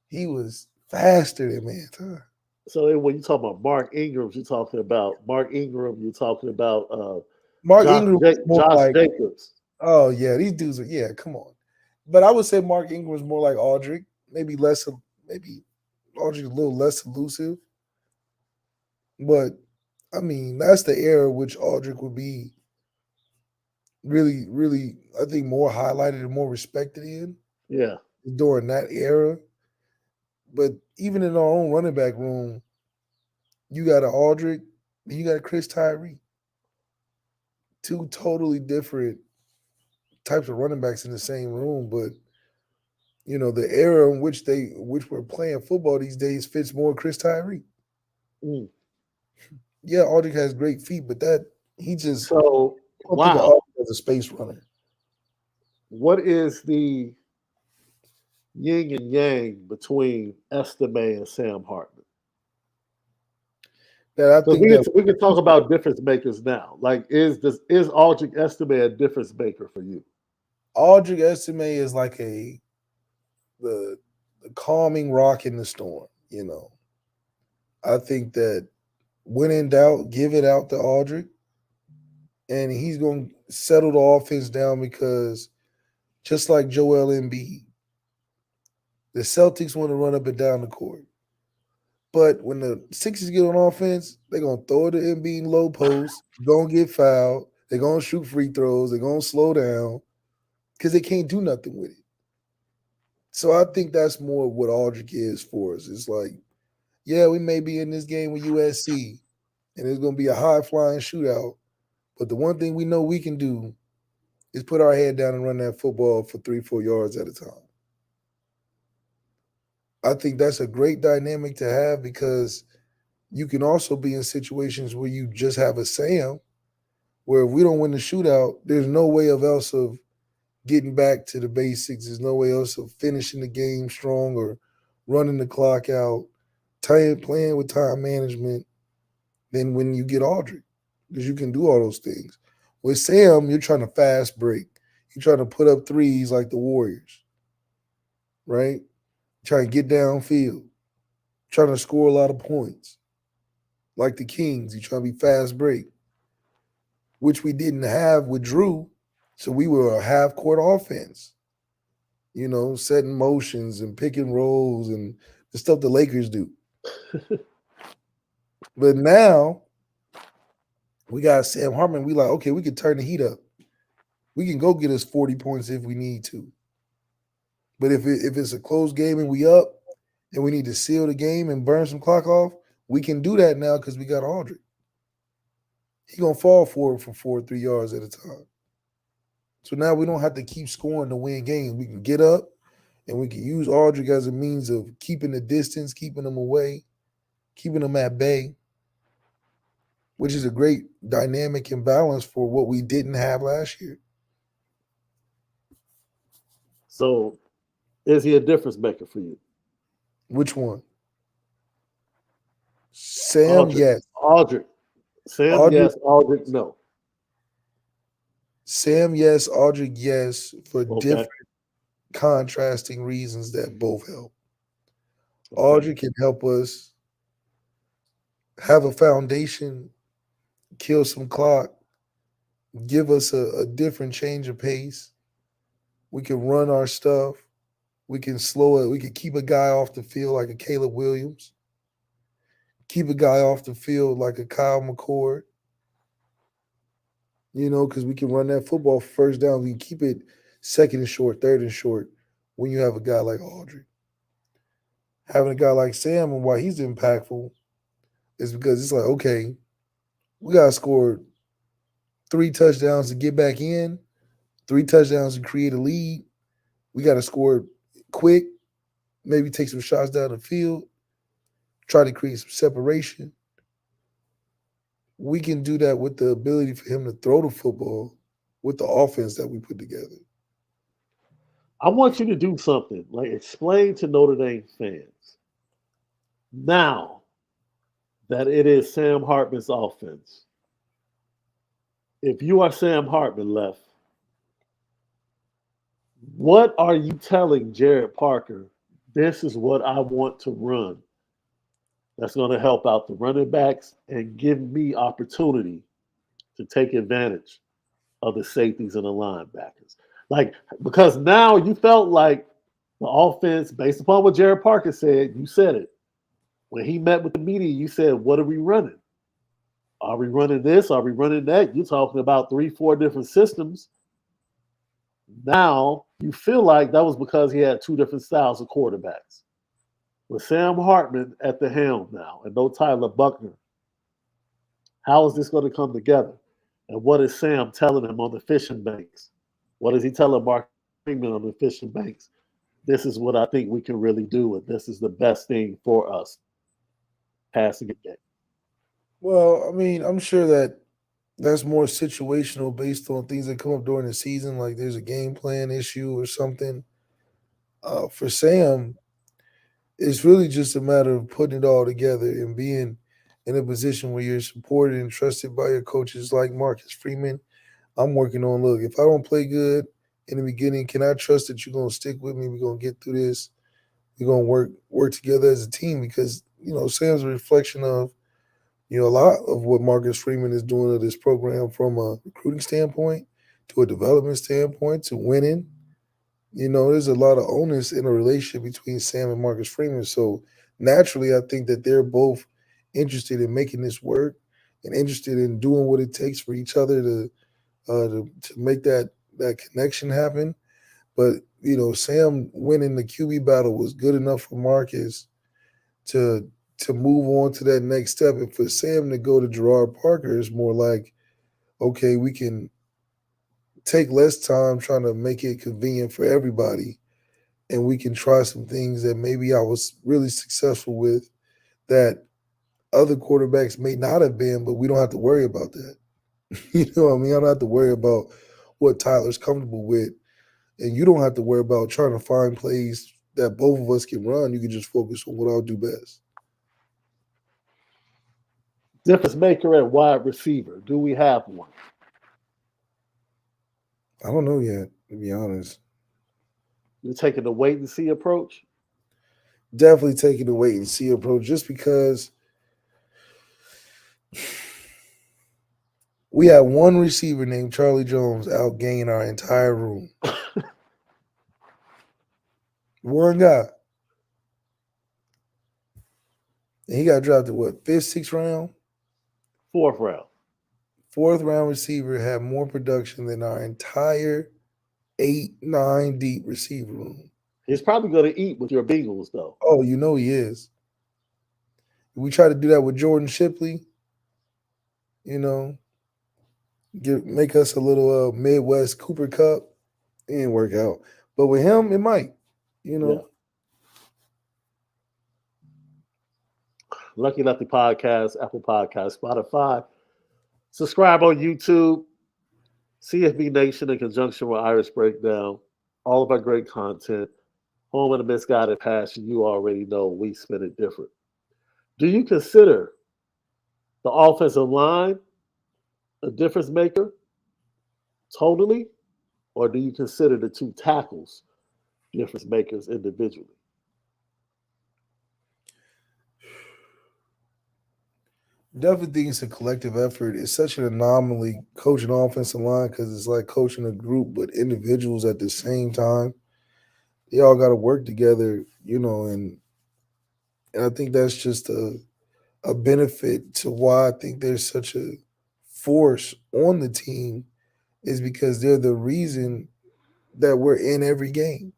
he was faster than Manti. So then when you talk about Mark Ingram, you're talking about Mark Ingram. You're talking about Mark Ingram was more Josh like, Jacobs. oh yeah, these dudes are, yeah, come on. But I would say Mark Ingram was more like Aldrick, maybe Aldrick a little less elusive. But I mean, that's the era which Aldrick would be really, really, I think, more highlighted and more respected in Yeah. during that era. But even in our own running back room, you got an Aldrick and you got a Chris Tyree. Two totally different types of running backs in the same room, but the era in which we're playing football these days fits more Chris Tyree. Mm. Yeah, Aldrick has great feet, but that he just So I don't think of wow, Aldrick as a space runner. what is the yin and yang between Estime and Sam Hartman? That I Because think that we can talk about difference makers now. Like, is Aldrich Estime a difference maker for you? Aldrich Estime is like the the calming rock in the storm. I think that when in doubt, give it out to Aldrich, and he's going to settle the offense down because just like Joel Embiid, the Celtics want to run up and down the court. But when the Sixers get on offense, they're going to throw it to Embiid in low post, going to get fouled, they're going to shoot free throws, they're going to slow down because they can't do nothing with it. So I think that's more of what Aldrich is for us. It's like, yeah, we may be in this game with USC, and it's going to be a high flying shootout. But the one thing we know we can do is put our head down and run that football for 3-4 yards at a time. I think that's a great dynamic to have because you can also be in situations where you just have a Sam, where if we don't win the shootout, there's no way of else of getting back to the basics. There's no way else of finishing the game strong or running the clock out, playing with time management than when you get Aldrich, because you can do all those things. With Sam, you're trying to fast break. You're trying to put up threes like the Warriors, right? Trying to get downfield, trying to score a lot of points like the Kings. You're trying to be fast break, which we didn't have with Drew. So we were a half court offense, setting motions and pick and rolls and the stuff the Lakers do. But now we got Sam Hartman. We like, okay, we can turn the heat up. We can go get us 40 points if we need to. But if it's a close game and we up and we need to seal the game and burn some clock off, we can do that now because we got Aldrich. He gonna fall forward for 4 3 yards at a time. So now we don't have to keep scoring to win games. We can get up and we can use Aldrich as a means of keeping the distance, keeping them away, keeping them at bay, which is a great dynamic and balance for what we didn't have last year. So is he a difference maker for you? Which one? Sam, Aldrich. yes. Aldrich. Sam, Aldrich, yes. Aldrich, no. Sam, yes. Aldrich, yes. For Okay. different contrasting reasons that both help. Okay. Aldrich can help us have a foundation, kill some clock, give us a different change of pace. We can run our stuff. We can slow it. We can keep a guy off the field like a Caleb Williams. Keep a guy off the field like a Kyle McCord. Because we can run that football first down. We can keep it second and short, third and short when you have a guy like Aldrich. Having a guy like Sam and why he's impactful is because it's like, okay, we got to score 3 touchdowns to get back in, 3 touchdowns to create a lead. We got to score quick, maybe take some shots down the field, try to create some separation. We can do that with the ability for him to throw the football with the offense that we put together. I want you to do something like explain to Notre Dame fans now that it is Sam Hartman's offense. If you are Sam Hartman left, what are you telling Jared Parker? This is what I want to run. that's going to help out the running backs and give me opportunity to take advantage of the safeties and the linebackers. Like, because now you felt like the offense, based upon what Jared Parker said, you said it. When he met with the media, you said, what are we running? Are we running this? Are we running that? You're talking about 3, 4 different systems. Now you feel like that was because he had 2 different styles of quarterbacks. With Sam Hartman at the helm now and no Tyler Buckner, how is this going to come together? And what is Sam telling him on the fishing banks? What is he telling Mark Freeman on the fishing banks? This is what I think we can really do, and this is the best thing for us. Passing it game. Well, I mean, I'm sure that that's more situational based on things that come up during the season, like there's a game plan issue or something. For Sam, it's really just a matter of putting it all together and being in a position where you're supported and trusted by your coaches like Marcus Freeman. I'm working on, look, if I don't play good in the beginning, can I trust that you're gonna stick with me? We're gonna get through this. We're gonna work together as a team because Sam's a reflection of a lot of what Marcus Freeman is doing to this program from a recruiting standpoint to a development standpoint to winning. There's a lot of onus in a relationship between Sam and Marcus Freeman. So naturally, I think that they're both interested in making this work and interested in doing what it takes for each other to make that connection happen. But Sam winning the QB battle was good enough for Marcus to move on to that next step. And for Sam to go to Gerard Parker is more like, okay, we can take less time trying to make it convenient for everybody, and we can try some things that maybe I was really successful with that other quarterbacks may not have been, but we don't have to worry about that. You know what I mean? I don't have to worry about what Tyler's comfortable with, and you don't have to worry about trying to find plays that both of us can run. You can just focus on what I'll do best. Difference maker at wide receiver. Do we have one? I don't know yet, to be honest. You're taking the wait and see approach? Definitely taking the wait and see approach just because we had one receiver named Charlie Jones outgaining our entire room. One guy. And he got drafted, what, 5th, 6th round? 4th round. 4th round receiver had more production than our entire 8, 9 deep receiver room. He's probably going to eat with your Bengals, though. Oh, he is. We try to do that with Jordan Shipley, make us a little Midwest Cooper Cup. It didn't work out. But with him, it might, Yeah. Lucky Lefty Podcast, Apple Podcast, Spotify. Subscribe on YouTube. CFB Nation in conjunction with Irish Breakdown. All of our great content. Home of the Misguided Passion. You already know we spin it different. Do you consider the offensive line a difference maker totally? Or do you consider the 2 tackles difference makers individually? Definitely think it's a collective effort. It's such an anomaly coaching offensive line because it's like coaching a group, but individuals at the same time. They all got to work together, and I think that's just a benefit to why I think there's such a force on the team is because they're the reason that we're in every game.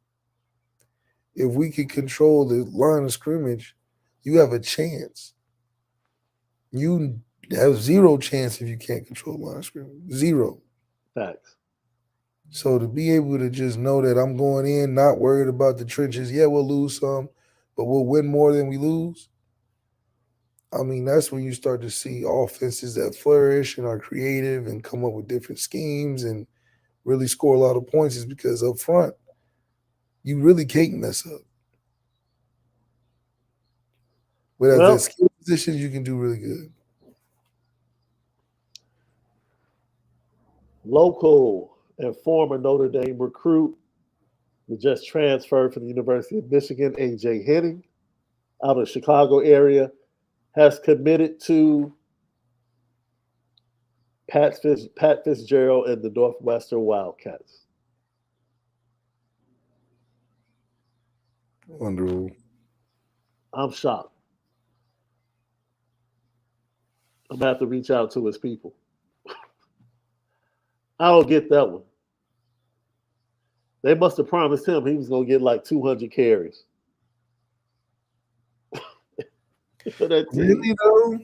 If we can control the line of scrimmage, you have a chance. You have 0 chance if you can't control the line of scrimmage. 0. Facts. So to be able to just know that I'm going in, not worried about the trenches, yeah, we'll lose some, but we'll win more than we lose. I mean, that's when you start to see offenses that flourish and are creative and come up with different schemes and really score a lot of points is because up front, you really can't mess up. But at skill positions, you can do really good. Local and former Notre Dame recruit who just transferred from the University of Michigan, A.J. Henning, out of the Chicago area. has committed to Pat Fitzgerald and the Northwestern Wildcats? Wonderful. I'm shocked. I'm gonna have to reach out to his people. I don't get that one. They must have promised him he was gonna get like 200 carries for that team, Really though?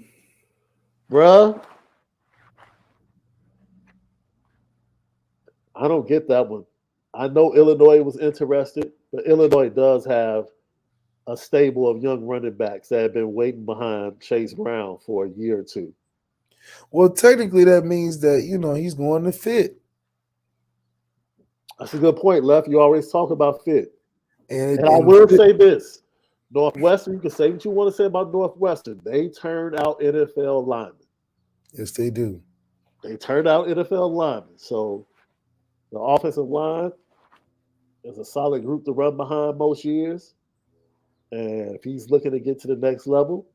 bruh. I don't get that one. I know Illinois was interested, but Illinois does have a stable of young running backs that have been waiting behind Chase Brown for a year or two. Well, technically that means that he's going to fit, That's a good point, Left. You always talk about fit. And I and will fit, say this. Northwestern, you can say what you want to say about Northwestern. They turned out NFL linemen. yes, they do. They turned out NFL linemen. So the offensive line is a solid group to run behind most years. And if he's looking to get to the next level,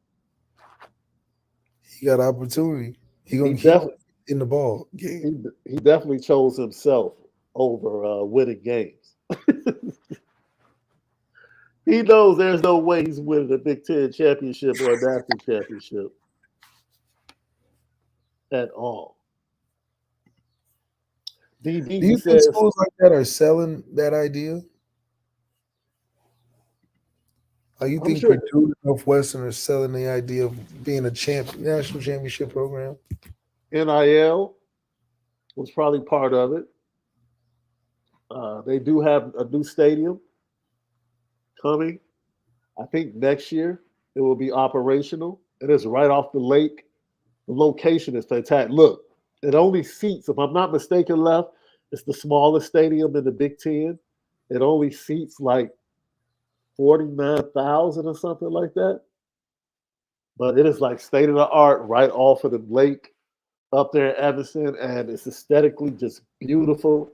He got opportunity. He he gonna keep definitely in the ball game. he definitely chose himself over winning games. He knows there's no way he's winning a Big Ten championship or a national championship at all. Do you DBZ think says, schools like that are selling that idea? Like you I'm think sure Purdue and Northwestern are selling the idea of being a national championship program? NIL was probably part of it. They do have a new stadium coming. I think next year it will be operational. It is right off the lake. The location is fantastic. Look, it only seats, if I'm not mistaken, Left, it's the smallest stadium in the Big Ten. It only seats like 49,000 or something like that. But it is like state of the art right off of the lake up there in Evanston, and it's aesthetically just beautiful.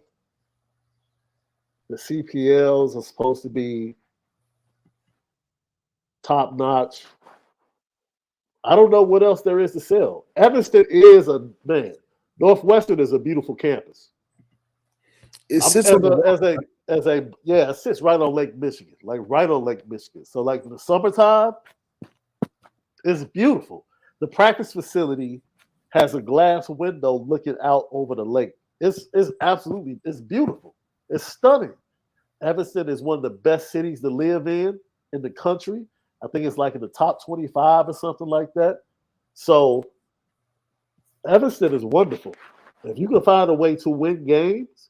The CPLs are supposed to be top notch. I don't know what else there is to sell. Evanston is a man. Northwestern is a beautiful campus. It I'm sits on the water. as a yeah, it sits right on Lake Michigan, like right on Lake Michigan. So like in the summertime, it's beautiful. The practice facility has a glass window looking out over the lake. It's absolutely it's beautiful. It's stunning. Evanston is one of the best cities to live in the country. I think it's like in the top 25 or something like that. So Evanston is wonderful. If you can find a way to win games,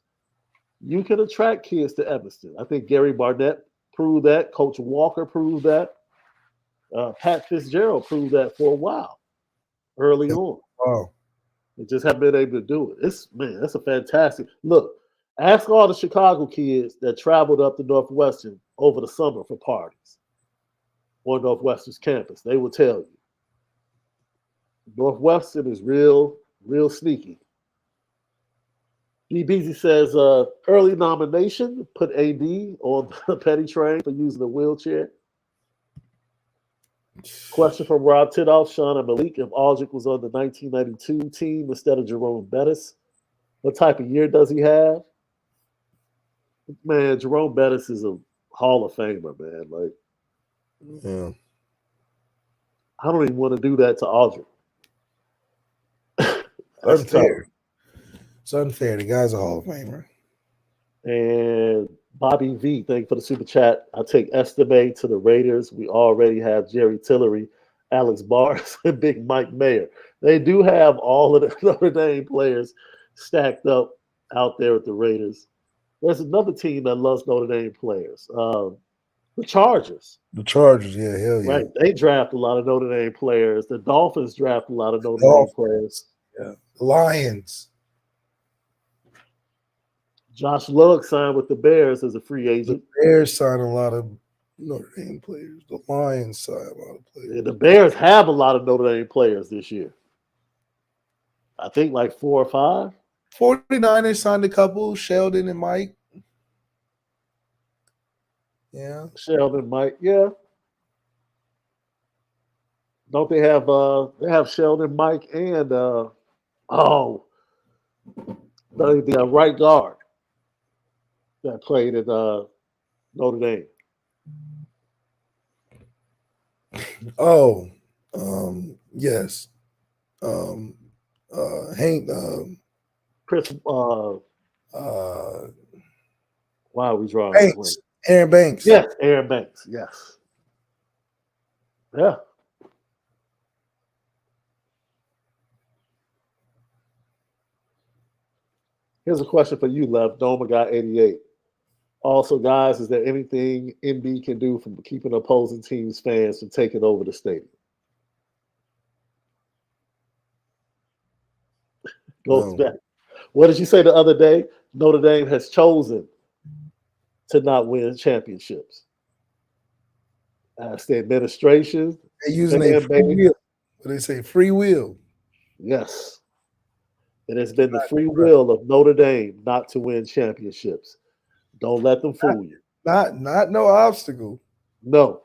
you can attract kids to Evanston. I think Gary Barnett proved that. Coach Walker proved that. Pat Fitzgerald proved that for a while early on. Wow. They just haven't been able to do it. That's a fantastic look. Ask all the Chicago kids that traveled up to Northwestern over the summer for parties on Northwestern's campus. They will tell you. Northwestern is real sneaky. BBZ says early nomination put AD on the petty train for using a wheelchair. Question from Rob Tidoff, Shaun, and Malik. If Aldrich was on the 1992 team instead of Jerome Bettis, what type of year does he have? Man, Jerome Bettis is a Hall of Famer, man. Like, Yeah. I don't even want to do that to Aldrich. That's Unfair. tough. It's unfair. The guy's a Hall of Famer. And Bobby V, thank you for the super chat. I take Estime to the Raiders. We already have Jerry Tillery, Alex Bars, and Big Mike Mayer. They do have all of the Notre Dame players stacked up out there at the Raiders. There's another team that loves Notre Dame players. The Chargers. The Chargers, yeah, hell yeah. Right. They draft a lot of Notre Dame players. The Dolphins draft a lot of Notre Dame players. Yeah. The Lions. Josh Lugg signed with the Bears as a free agent. The Bears signed a lot of Notre Dame players. The Lions signed a lot of players. Yeah, the Bears have a lot of Notre Dame players this year. I think like 4 or 5. 49ers signed a couple, Sheldon and Mike. Yeah. Sheldon, Mike, yeah. Don't they have Sheldon, Mike, and oh the right guard that played at Notre Dame. Oh, yes. Um, Hank. Chris Uh, wow, we drawing a blank. Banks. Aaron Banks. Yes, Aaron Banks. Yes. Yeah. Here's a question for you, Lev. Doma got 88. Also, guys, is there anything NB can do from keeping opposing teams' fans from taking over the stadium? Goes No. back. What did you say the other day? Notre Dame has chosen to not win championships. That's the administration, They're using a fan free base. will. What they say, free will. Yes. It has been the free will of Notre Dame not to win championships. Don't let them fool you. Not no obstacle. No.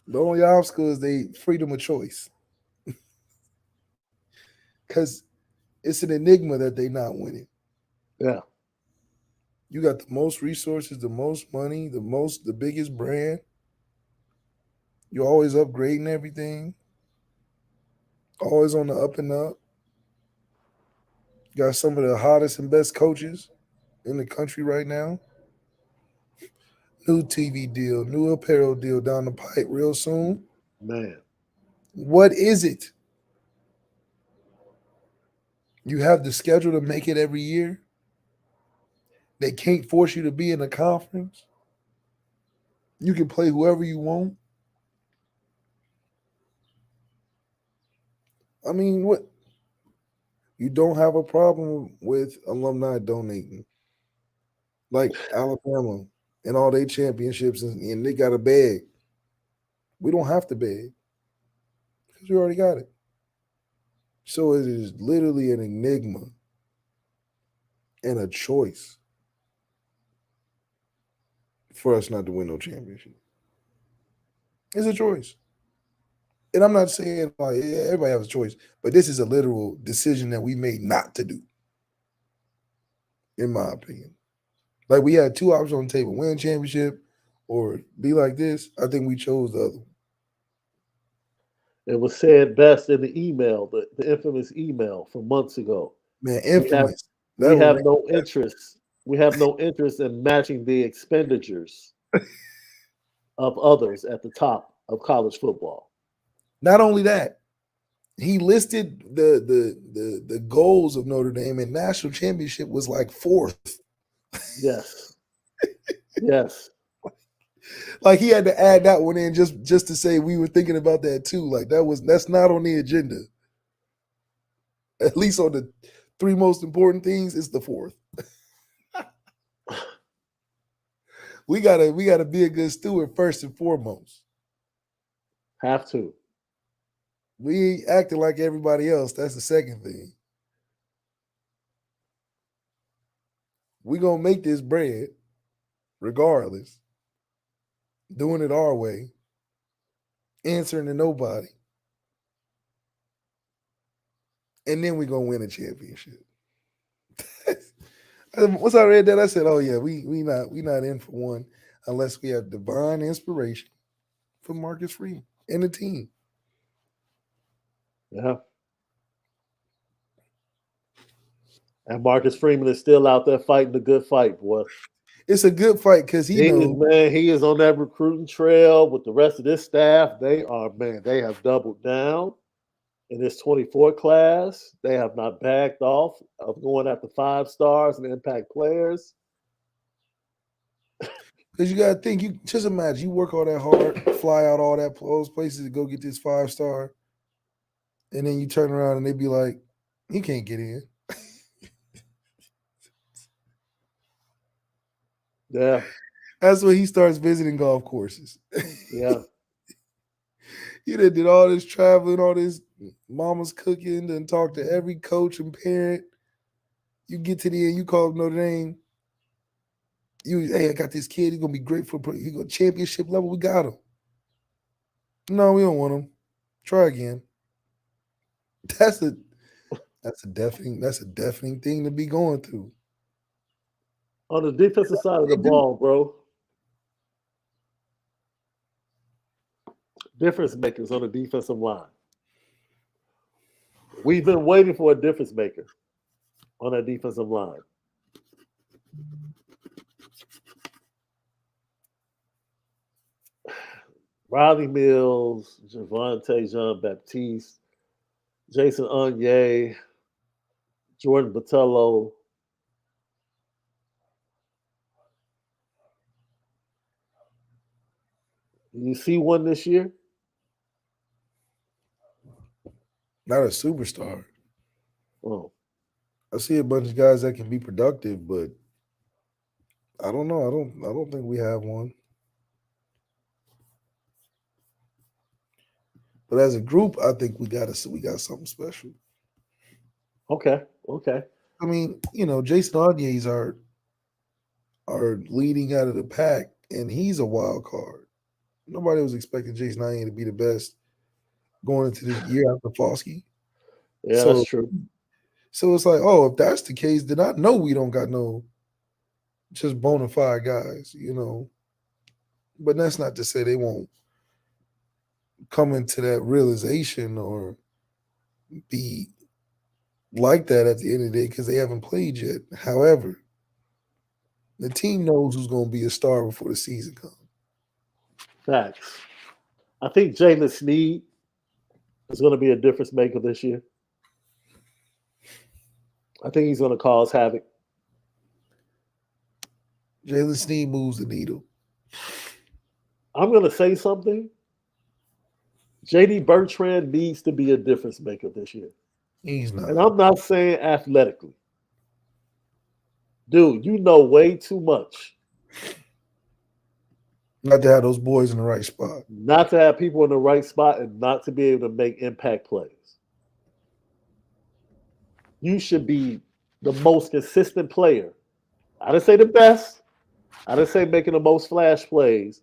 The only obstacle is they freedom of choice. Because it's an enigma that they not winning. Yeah. You got the most resources, the most money, the biggest brand. You're always upgrading everything. Always on the up and up. You got some of the hottest and best coaches in the country right now. New TV deal, new apparel deal down the pipe real soon. Man. What is it? You have the schedule to make it every year. They can't force you to be in a conference. You can play whoever you want. I mean, what? You don't have a problem with alumni donating, like Alabama and all their championships, and they got a bag. We don't have to beg because we already got it. So it is literally an enigma and a choice for us not to win no championship. It's a choice. And I'm not saying like yeah, everybody has a choice, but this is a literal decision that we made not to do, in my opinion. Like we had two options on the table: win a championship or be like this. I think we chose the other one. It was said best in the email, the infamous email from months ago. Man, We have infamous. we That was have no interest. We have no interest in matching the expenditures of others at the top of college football. not only that. He listed the goals of Notre Dame, and national championship was like fourth. Yes. Yes. Like he had to add that one in just to say we were thinking about that too. Like that's not on the agenda. At least on the three most important things, it's the fourth. We gotta be a good steward first and foremost. Have to. We ain't acting like everybody else. That's the second thing. We gonna make this bread regardless, doing it our way, answering to nobody, and then we gonna win a championship. Once I read that, I said, "Oh yeah, we not in for one unless we have divine inspiration from Marcus Freeman and the team." Yeah. And Marcus Freeman is still out there fighting the good fight, boy. It's a good fight because he knows. He is on that recruiting trail with the rest of this staff. They have doubled down in this 24 class. They have not backed off of going after 5 stars and impact players. Because you gotta think, you just imagine you work all that hard, fly out all those places to go get this 5-star, and then you turn around and they be like, "He can't get in." Yeah. That's when he starts visiting golf courses. Yeah. He did all this traveling, all this mama's cooking, and talk to every coach and parent. You get to the end, you call him Notre Dame. Hey, I got this kid. He's gonna be great for he go championship level. We got him. No, we don't want him. Try again. That's a deafening thing to be going through. On the defensive side of They the do. ball, bro, difference makers on the defensive line. We've been waiting for a difference maker on that defensive line. Riley Mills, Javante Jean Baptiste, Jason Onyé, Jordan Botello. You see one this year? Not a superstar. Oh, I see a bunch of guys that can be productive, but I don't know. I don't think we have one. But as a group, I think we got something special. okay, okay. I mean, Jason Onyes are leading out of the pack, and he's a wild card. Nobody was expecting Jason Onyes to be the best going into this year after Foskey. Yeah, that's So true. so it's like, oh, if that's the case, then I know we don't got no just bona fide guys. But that's not to say they won't come into that realization or be like that at the end of the day because they haven't played yet. However, the team knows who's going to be a star before the season comes. Facts. I think Jalen Sneed is going to be a difference maker this year. I think he's going to cause havoc. Jalen Sneed moves the needle. I'm going to say something. JD Bertrand needs to be a difference maker this year. He's not. And I'm not saying athletically. Dude, you know way too much Not to have those boys in the right spot. not to have people in the right spot and not to be able to make impact plays. You should be the most consistent player. I didn't say the best. I didn't say making the most flash plays.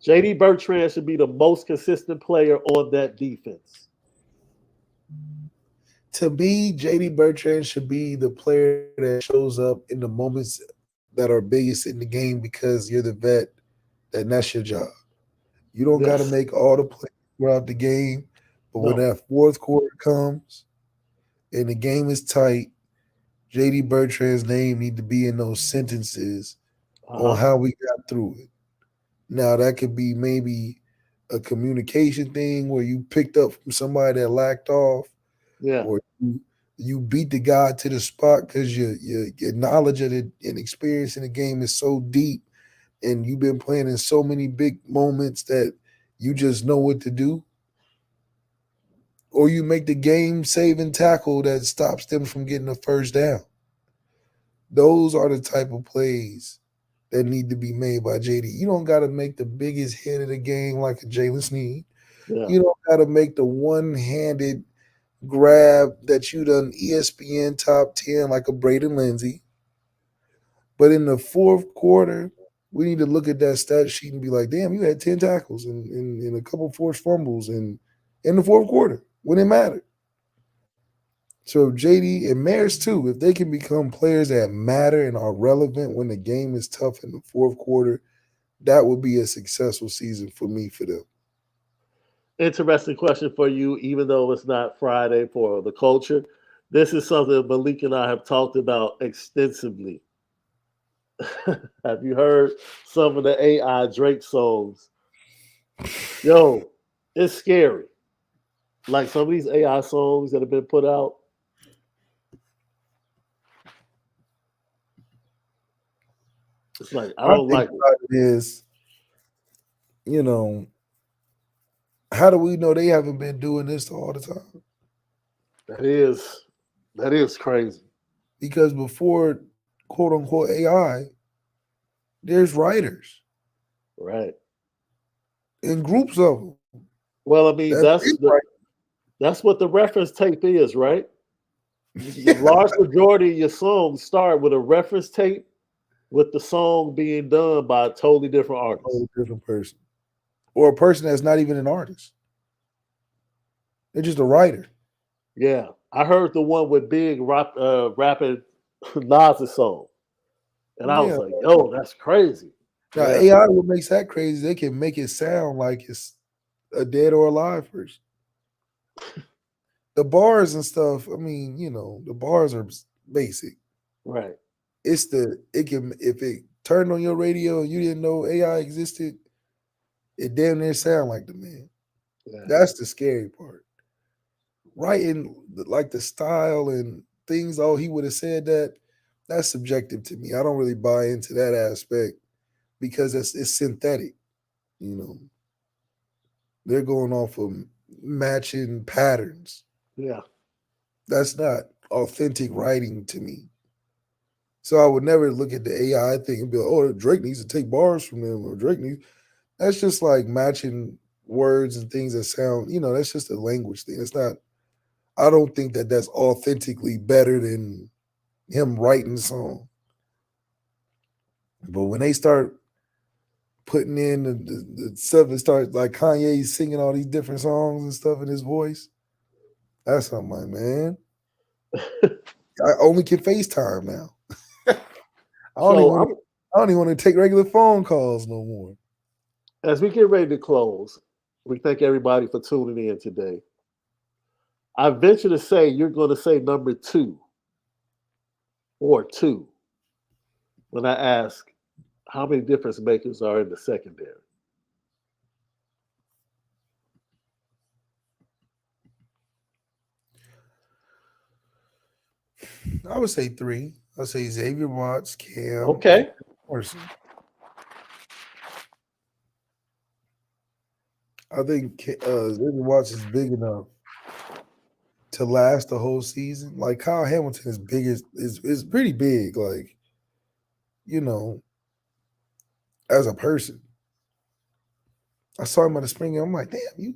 JD Bertrand should be the most consistent player on that defense. To me, JD Bertrand should be the player that shows up in the moments that are biggest in the game because you're the vet, and that's your job. You don't got to Yes. make all the plays throughout the game, but when No. that fourth quarter comes and the game is tight, JD Bertrand's name need to be in those sentences on Uh-huh. how we got through it. Now that could be maybe a communication thing where you picked up from somebody that lacked off, Yeah. or you beat the guy to the spot because your knowledge of it and experience in the game is so deep, and you've been playing in so many big moments that you just know what to do, or you make the game saving tackle that stops them from getting a first down. Those are the type of plays that need to be made by JD. You don't got to make the biggest hit of the game like a Jalen Sneed. Yeah. You don't got to make the one-handed grab that you done ESPN top 10 like a Braden Lindsay. But in the fourth quarter, we need to look at that stat sheet and be like, damn, you had 10 tackles and a couple forced fumbles in the fourth quarter when it mattered. So JD and Maris too, if they can become players that matter and are relevant when the game is tough in the fourth quarter, that would be a successful season for me for them. Interesting question for you, even though it's not Friday for the culture. This is something Malik and I have talked about extensively. Have you heard some of the AI Drake songs? Yo, it's scary. Like some of these AI songs that have been put out. It's like I My don't thing like it. about it is, you know, how do we know they haven't been doing this all the time? That is crazy. Because before quote unquote AI, there's writers Right. and groups of them Well, I mean, that been that's what the reference tape is, right? The large majority of your songs start with a reference tape with the song being done by a totally different a artist. whole different person or a person that's not even an artist. They're just a writer. Yeah, I heard the one with Big rapping Nas's song, and I was Yeah. like, "Yo, that's crazy." Now Yeah, AI, what makes that crazy? They can make it sound like it's a dead or alive person. The bars and stuff. I mean, the bars are basic. right. It's it can if it turned on your radio and you didn't know AI existed, it damn near sound like the man. Yeah, That's the scary part. Writing like the style and things. Oh, he would have said that. That's subjective to me. I don't really buy into that aspect because it's synthetic. You know, they're going off of matching patterns. yeah. That's not authentic writing to me. So I would never look at the AI thing and be like, "Oh, Drake needs to take bars from them," or Drake needs. That's just like matching words and things that sound. That's just a language thing. It's not. I don't think that that's authentically better than him writing the song. But when they start putting in the stuff that starts like Kanye singing all these different songs and stuff in his voice, that's something like, man, I only can FaceTime now. I don't even So want to. I don't even want to take regular phone calls no more. as we get ready to close, we thank everybody for tuning in today. I venture to say you're going to say number two or two when I ask how many difference makers are in the secondary. I would say three. I'd say Xavier Watts, Cam, and Okay. Morrison. I think Xavier Watts is big enough to last the whole season. Like Kyle Hamilton is big is pretty big. Like you know, as a person, I saw him at the spring game. I'm like, damn, you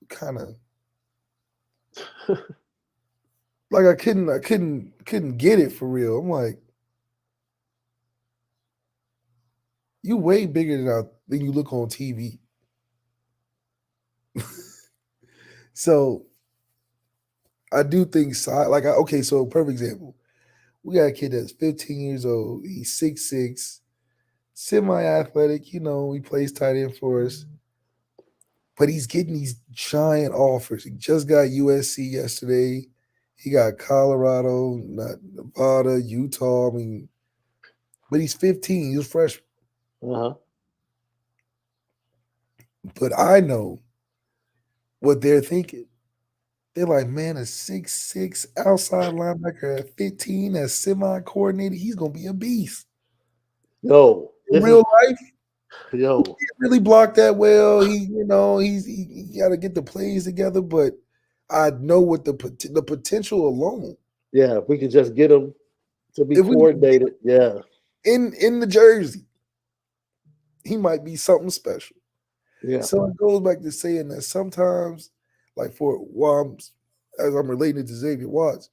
kind of like I couldn't get it for real. I'm like, you way bigger than you look on TV. So I do think okay, so perfect example. We got a kid that's 15 years old. He's 6'6", semi-athletic. He plays tight end for us, but he's getting these giant offers. He just got USC yesterday. He got Colorado, not Nevada, Utah. I mean, but he's 15. He's a freshman. Uh-huh. But I know what they're thinking. They're like, man, a 6'6" outside linebacker at 15 that's semi-coordinated, he's gonna be a beast. Yo, In this is real life, he yo. can't really block that well. He got to get the plays together, but I know what the potential alone. Yeah, if we could just get them to be If we can get coordinated. Yeah. in the jersey, he might be something special. Yeah. So it goes back to saying that sometimes, like as I'm relating to Xavier Watts,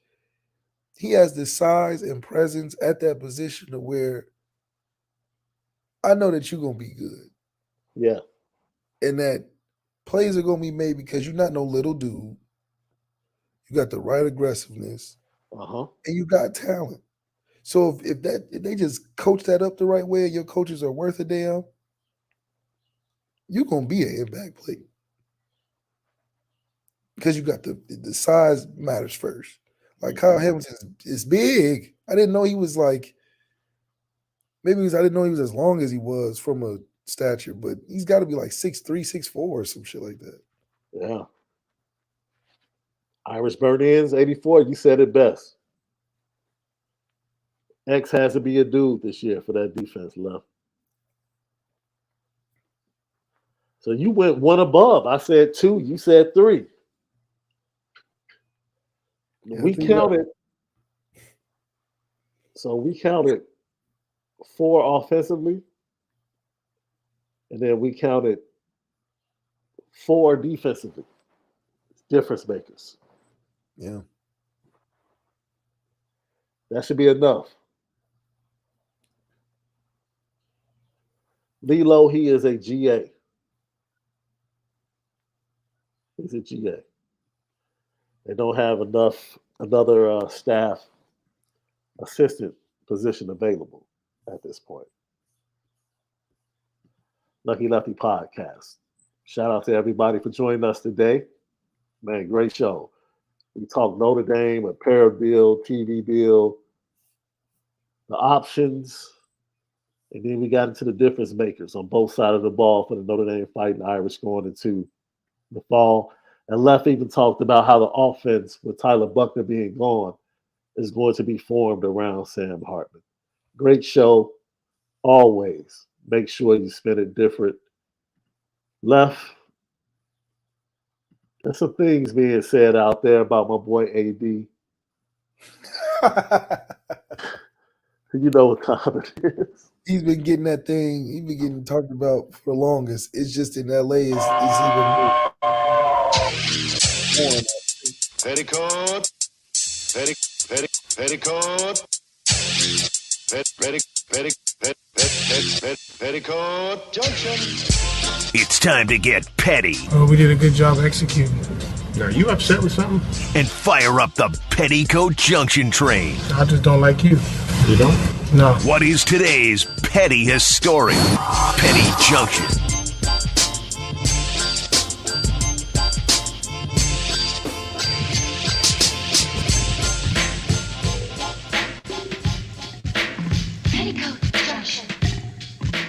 he has the size and presence at that position to where I know that you're gonna be good, Yeah. and that plays are gonna be made because you're not no little dude. You got the right aggressiveness, Uh-huh. and you got talent. So if they just coach that up the right way, and your coaches are worth a damn, you're gonna be an impact player because you got the size matters first. Like Kyle Mhm. Hamilton is big. I didn't know he was like I didn't know he was as long as he was from a stature, but he's got to be like 6'3", 6'4", or some shit like that. Yeah. Irish burn ends, 84. You said it best. X has to be a dude this year for that defense left. So you went one above. I said two. You said three. Yeah, I We think that, counted. So we counted four offensively, and then we counted four defensively. Difference makers. yeah. That should be enough. Lilo, he is a GA. He's a GA. They don't have another staff assistant position available at this point. Lucky Lefty Podcast. Shout out to everybody for joining us today. Man, great show. We talked Notre Dame, Apparel Deal, TV deal, the options, and then we got into the difference makers on both sides of the ball for the Notre Dame Fighting Irish going into the fall. And Left even talked about how the offense, with Tyler Buckner being gone, is going to be formed around Sam Hartman. Great show, always. Make sure you spend it different. Left, there's some things being said out there about my boy AD. You know what time it is. He's been getting that thing. He's been getting talked about for the longest. It's just in LA. It's even more. Petticoat, petticoat, petticoat, Junction. It's time to get petty Oh, we did a good job executing. Are you upset with something? and fire up the Petticoat Junction train. I just don't like you. You don't? No. What is today's petty historic? Petty Junction.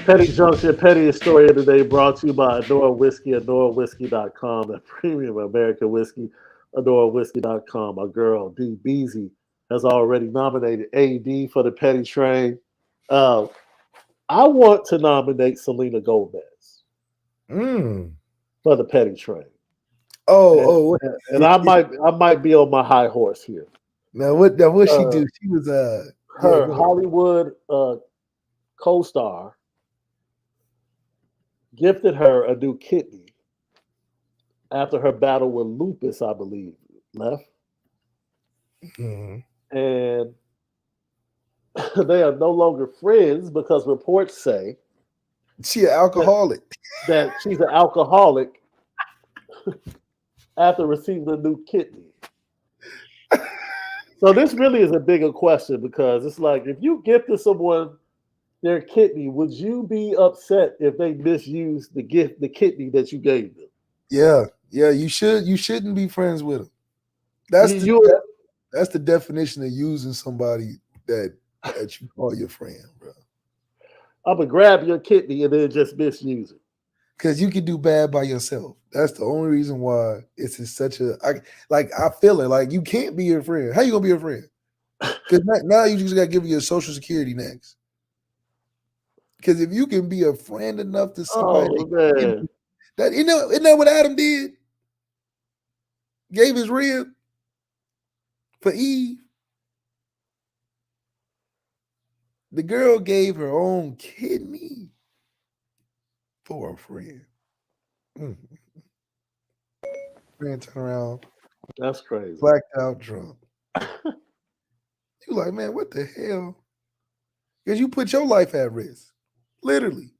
Petty Junction, pettiest story of the day brought to you by Onora Whiskey, OnoraWhiskey.com, that premium American whiskey, OnoraWhiskey.com. Our girl, D. Beasy, has already nominated AD for the Petty Train. I want to nominate Selena Gomez for the Petty Train. And I might be on my high horse here. Now what she do? She was Her Hollywood co-star gifted her a new kidney after her battle with lupus, I believe, Left. And they are no longer friends because reports say she an alcoholic. that she's an alcoholic after receiving a new kidney. So this really is a bigger question, because it's like, if you gifted someone their kidney, would you be upset if they misused the kidney that you gave them? Yeah, you shouldn't be friends with them. That's the definition of using somebody that you call your friend, bro. I'm gonna grab your kidney and then just misuse it. Because you can do bad by yourself. That's the only reason why it's in such a I feel it. Like, you can't be your friend. How you gonna be your friend? Because now you just gotta give your social security next. Because if you can be a friend enough to somebody, isn't that what Adam did? Gave his rib for Eve. The girl gave her own kidney for a friend. Friend turn around, That's crazy. blacked out, drunk. You like, man, what the hell? Because you put your life at risk. Literally.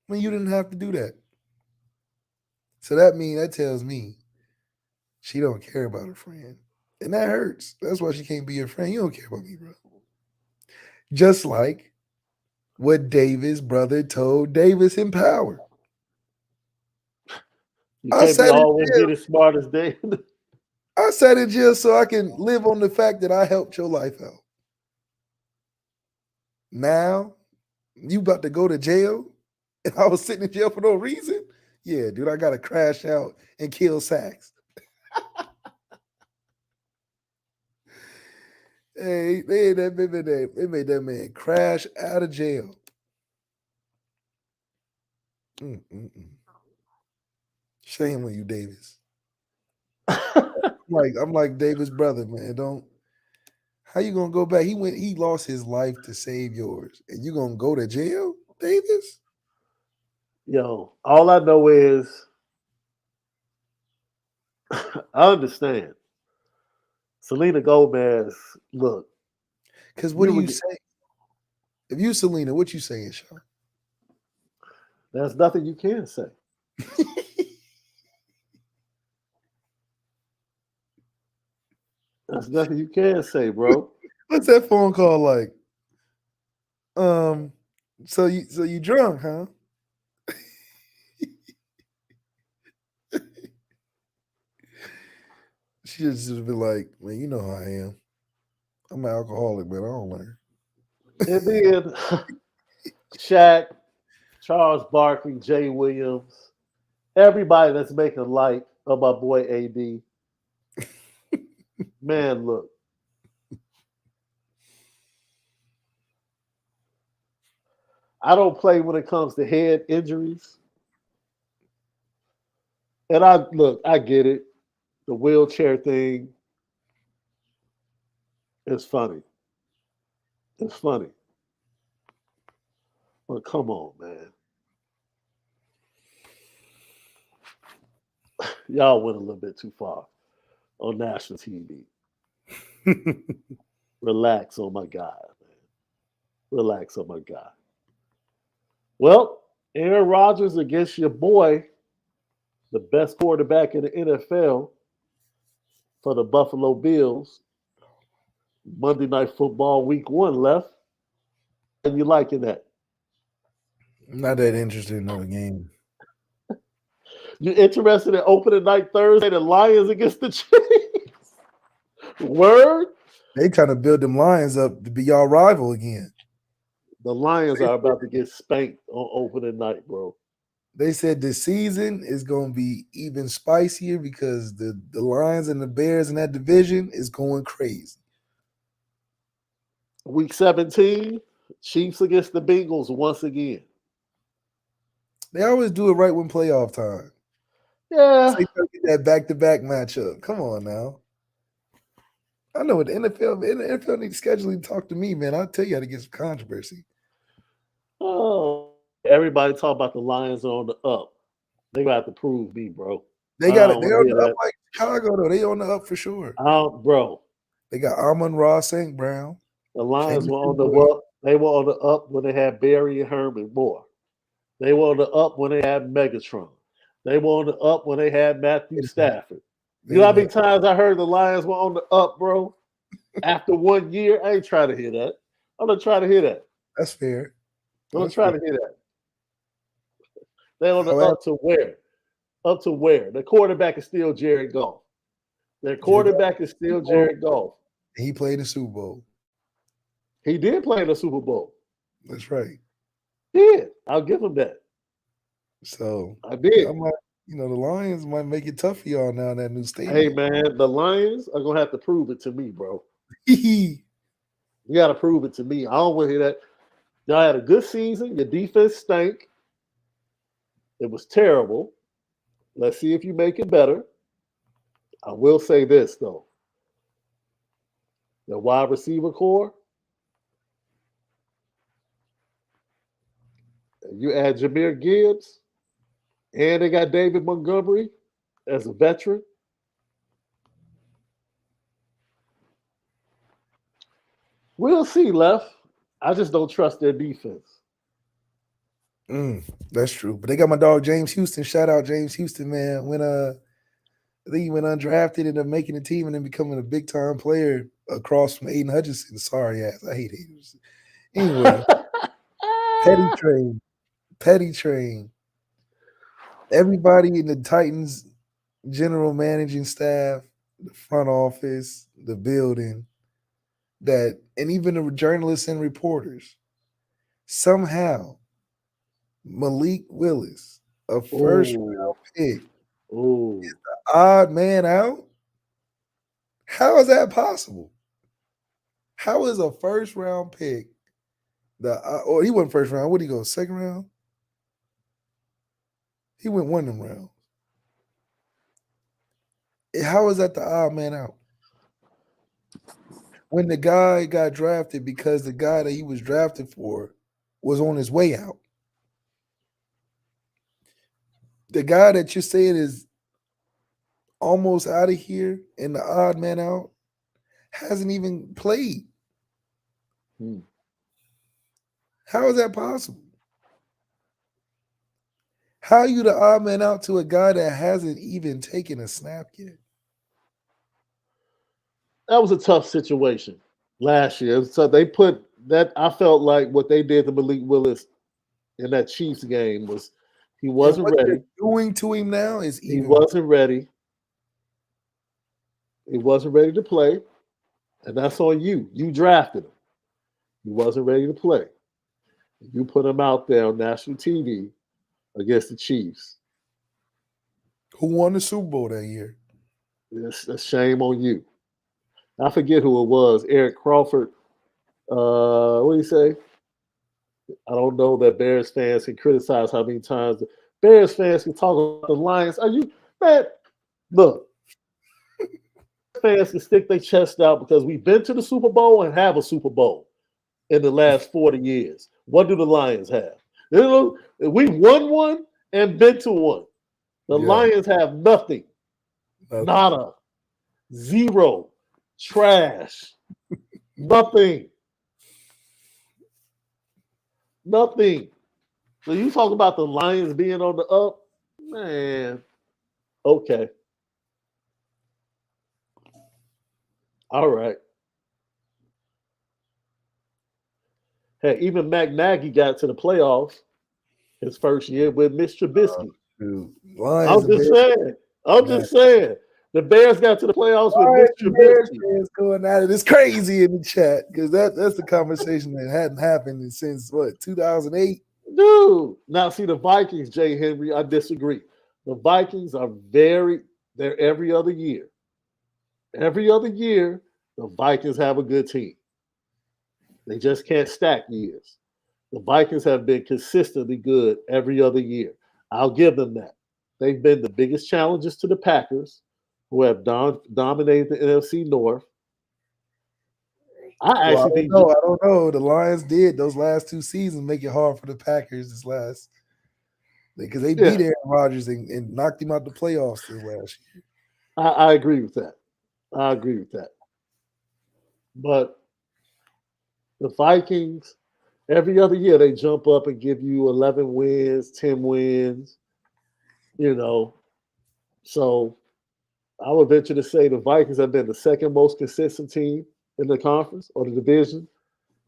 When you didn't have to do that. So that tells me she don't care about her friend. And that hurts. That's why she can't be your friend. You don't care about me, bro. Just like what Davis' brother told Davis in Power. You can't always be the smartest day. I sat in jail so I can live on the fact that I helped your life out. Now, you about to go to jail, and I was sitting in jail for no reason? Yeah, dude, I got to crash out and kill Sachs. Hey, they made that man crash out of jail. Shame on you, Davis. I'm like Davis' brother, man. How you gonna go back? He lost his life to save yours, and you gonna go to jail, Davis? Yo, all I know is I understand. Selena Gomez, look. Because what do you say? If you Selena, what you saying, Shaun? There's nothing you can say. There's nothing you can say, bro. What's that phone call like? So you drunk, huh? She just be like, man, you know how I am. I'm an alcoholic, man. I don't learn. And then Shaq, Charles Barkley, Jay Williams, everybody that's making light of my boy AD. Man, look. I don't play when it comes to head injuries. And I get it. The wheelchair thing is funny. It's funny. But come on, man. Y'all went a little bit too far on national TV. Relax on my guy, man. Relax on my guy. Well, Aaron Rodgers against your boy, the best quarterback in the NFL for the Buffalo Bills. Monday Night Football Week 1 left. And you liking that? I'm not that interested in another game. You interested in opening night Thursday, the Lions against the Chiefs? Word? They trying to build them Lions up to be y'all rival again. The Lions are about to get spanked on opening night, bro. They said the season is going to be even spicier because the Lions and the Bears in that division is going crazy. Week 17, Chiefs against the Bengals once again. They always do it right when playoff time. Yeah. So they try to get that back-to-back matchup. Come on now. I know what the NFL needs scheduling to talk to me, man. I'll tell you how to get some controversy. Oh, everybody talk about the Lions on the up. They got to prove me, bro. They got it. They on the up like Chicago, though. They on the up for sure. Bro. They got Amon-Ra St. Brown. The Lions were on the up. They were on the up when they had Barry and Herman Moore. They were on the up when they had Megatron. They were on the up when they had Matthew Stafford. You know how many times I heard the Lions were on the up, bro? After 1 year, I ain't trying to hear that. I'm not trying to hear that. That's fair. I'm not trying to hear that. They're on the up to where? Up to where? The quarterback is still Jared Goff. Their quarterback is still Jared Goff. He played in the Super Bowl. He did play in the Super Bowl. That's right. Yeah, I'll give him that. So I did. The Lions might make it tough for y'all now in that new stadium. Hey, man, the Lions are going to have to prove it to me, bro. You got to prove it to me. I don't want to hear that. Y'all had a good season. Your defense stank. It was terrible. Let's see if you make it better. I will say this, though. The wide receiver core, you add Jahmyr Gibbs, and they got David Montgomery as a veteran. We'll see, Left. I just don't trust their defense. That's true. But they got my dog James Houston. Shout out James Houston, man. When I think he went undrafted, ended up making the team and then becoming a big time player across from Aiden Hutchinson. Sorry ass. I hate haters. Anyway. Petty train. Everybody in the Titans general managing staff, the front office, the building, and even the journalists and reporters, somehow Malik Willis, a first round pick, is the odd man out. How is that possible? How is a first round pick he wasn't first round? What did he go? Second round? He went one of them rounds. How is that the odd man out? When the guy got drafted because the guy that he was drafted for was on his way out. The guy that you're saying is almost out of here and the odd man out hasn't even played. How is that possible? How are you the odd man out to a guy that hasn't even taken a snap yet? that was a tough situation last year. So they put that. I felt like what they did to Malik Willis in that Chiefs game was he And wasn't what they're ready. doing to him now is He even wasn't ready. He wasn't ready to play, and that's on you. You drafted him. He wasn't ready to play. You put him out there on national TV against the Chiefs. who won the Super Bowl that year. It's a shame on you. I forget who it was. Eric Crawford. What do you say? I don't know that Bears fans can criticize how many times the Bears fans can talk about the Lions. Are you man? Look, fans can stick their chest out because we've been to the Super Bowl and have a Super Bowl in the last 40 years. What do the Lions have? We won one and been to one. The Yeah. Lions have nothing. Nada. Zero. Trash. Nothing. Nothing. So you talk about the Lions being on the up? Man. Okay. All right. Hey, even Matt Nagy got to the playoffs his first year with Mitch Trubisky. Dude, I'm just saying. The Bears got to the playoffs with Mitch Bears Trubisky. fans going at it. It's crazy in the chat because that's the conversation that hadn't happened since 2008. Dude. Now see the Vikings, Jay Henry, I disagree. The Vikings are they're every other year. Every other year, the Vikings have a good team. They just can't stack years. The Vikings have been consistently good every other year. I'll give them that. They've been the biggest challenges to the Packers, who have dominated the NFC North. I don't know. The Lions did those last 2 seasons make it hard for the Packers because they beat Aaron Rodgers and knocked him out the playoffs this last year. I agree with that. But the Vikings, every other year, they jump up and give you 11 wins, 10 wins, So I would venture to say the Vikings have been the second most consistent team in the conference or the division.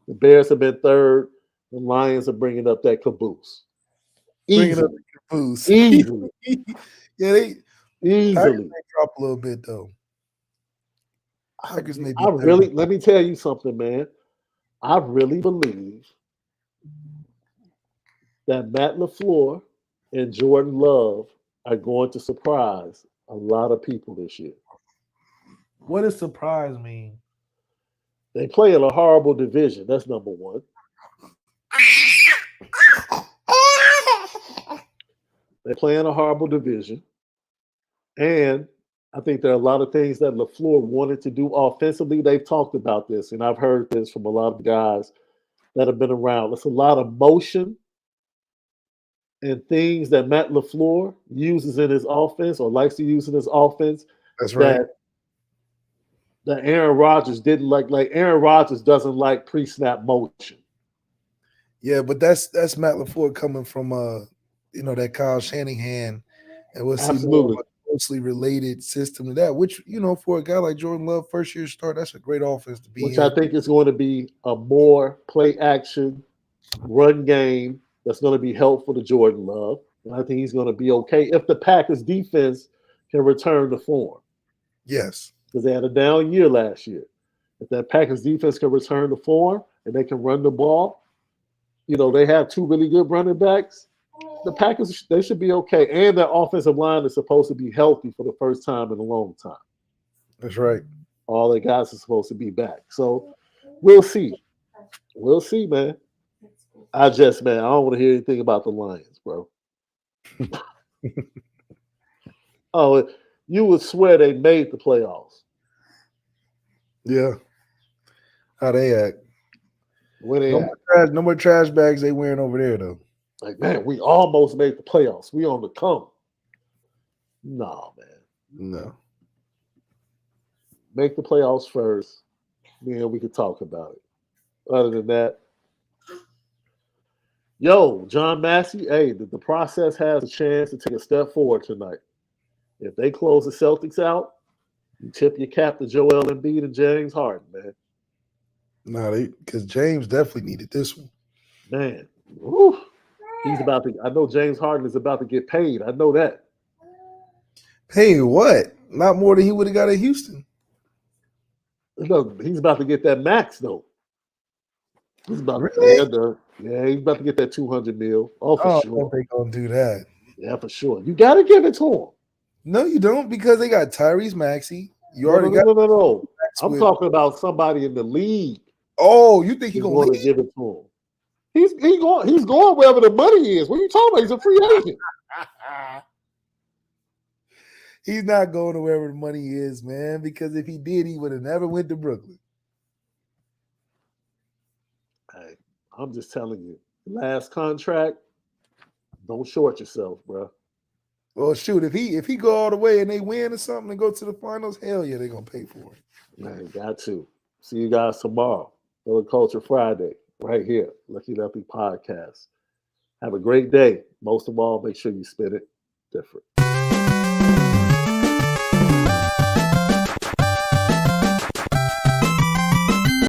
The Bears have been third. The Lions are bringing up that caboose. Bringing up the caboose. Easily. Yeah, Easily. May drop a little bit, though. Packers may be let me tell you something, man. I really believe that Matt LaFleur and Jordan Love are going to surprise a lot of people this year. What does surprise mean? They play in a horrible division. That's number one. They play in a horrible division. And I think there are a lot of things that LaFleur wanted to do offensively. They've talked about this, and I've heard this from a lot of guys that have been around. It's a lot of motion and things that Matt LaFleur uses in his offense or likes to use in his offense. That's right. That Aaron Rodgers didn't like. Like Aaron Rodgers doesn't like pre-snap motion. Yeah, but that's Matt LaFleur coming from that Kyle Shanahan, and we'll see more of a closely related system to that. Which for a guy like Jordan Love, first year start, that's a great offense to be in. Which I think is going to be a more play action run game that's going to be helpful to Jordan Love. And I think he's going to be okay if the Packers defense can return to form. Yes. Because they had a down year last year. If that Packers defense can return to form and they can run the ball, they have 2 really good running backs. The Packers, they should be okay. And their offensive line is supposed to be healthy for the first time in a long time. That's right. All the guys are supposed to be back. So we'll see. We'll see, man. I don't want to hear anything about the Lions, bro. Oh, you would swear they made the playoffs. Yeah. How they act. Where they no more trash bags they wearing over there, though. Like, man, we almost made the playoffs. We on the come. No, man. No. Make the playoffs first. Then we could talk about it. Other than that, John Massey, hey, the process has a chance to take a step forward tonight. If they close the Celtics out, You tip your cap to Joel Embiid and James Harden, man. No, because James definitely needed this one. Man, whew. He's about to. I know James Harden is about to get paid. I know that. Hey, what? Not more than he would have got at Houston. No, he's about to get that max though. He's about Really? he's about to get that 200 mil. Oh, for Oh, sure. they gonna do that? Yeah, for sure. You got to give it to him. No, you don't, because they got Tyrese Maxey. You No. already got. No. Max I'm with- talking about somebody in the league. Oh, you think he He's gonna going to leave? give it to him. He's going wherever the money is. What are you talking about? He's a free agent. He's not going to wherever the money is, man. Because if he did, he would have never went to Brooklyn. Hey, I'm just telling you. Last contract. Don't short yourself, bro. Well, shoot, if he go all the way and they win or something and go to the finals, hell yeah, they're gonna pay for it. Man, got to. See you guys tomorrow. Little Culture Friday, right here. Lucky Lefty Podcast. Have a great day. Most of all, make sure you spin it different.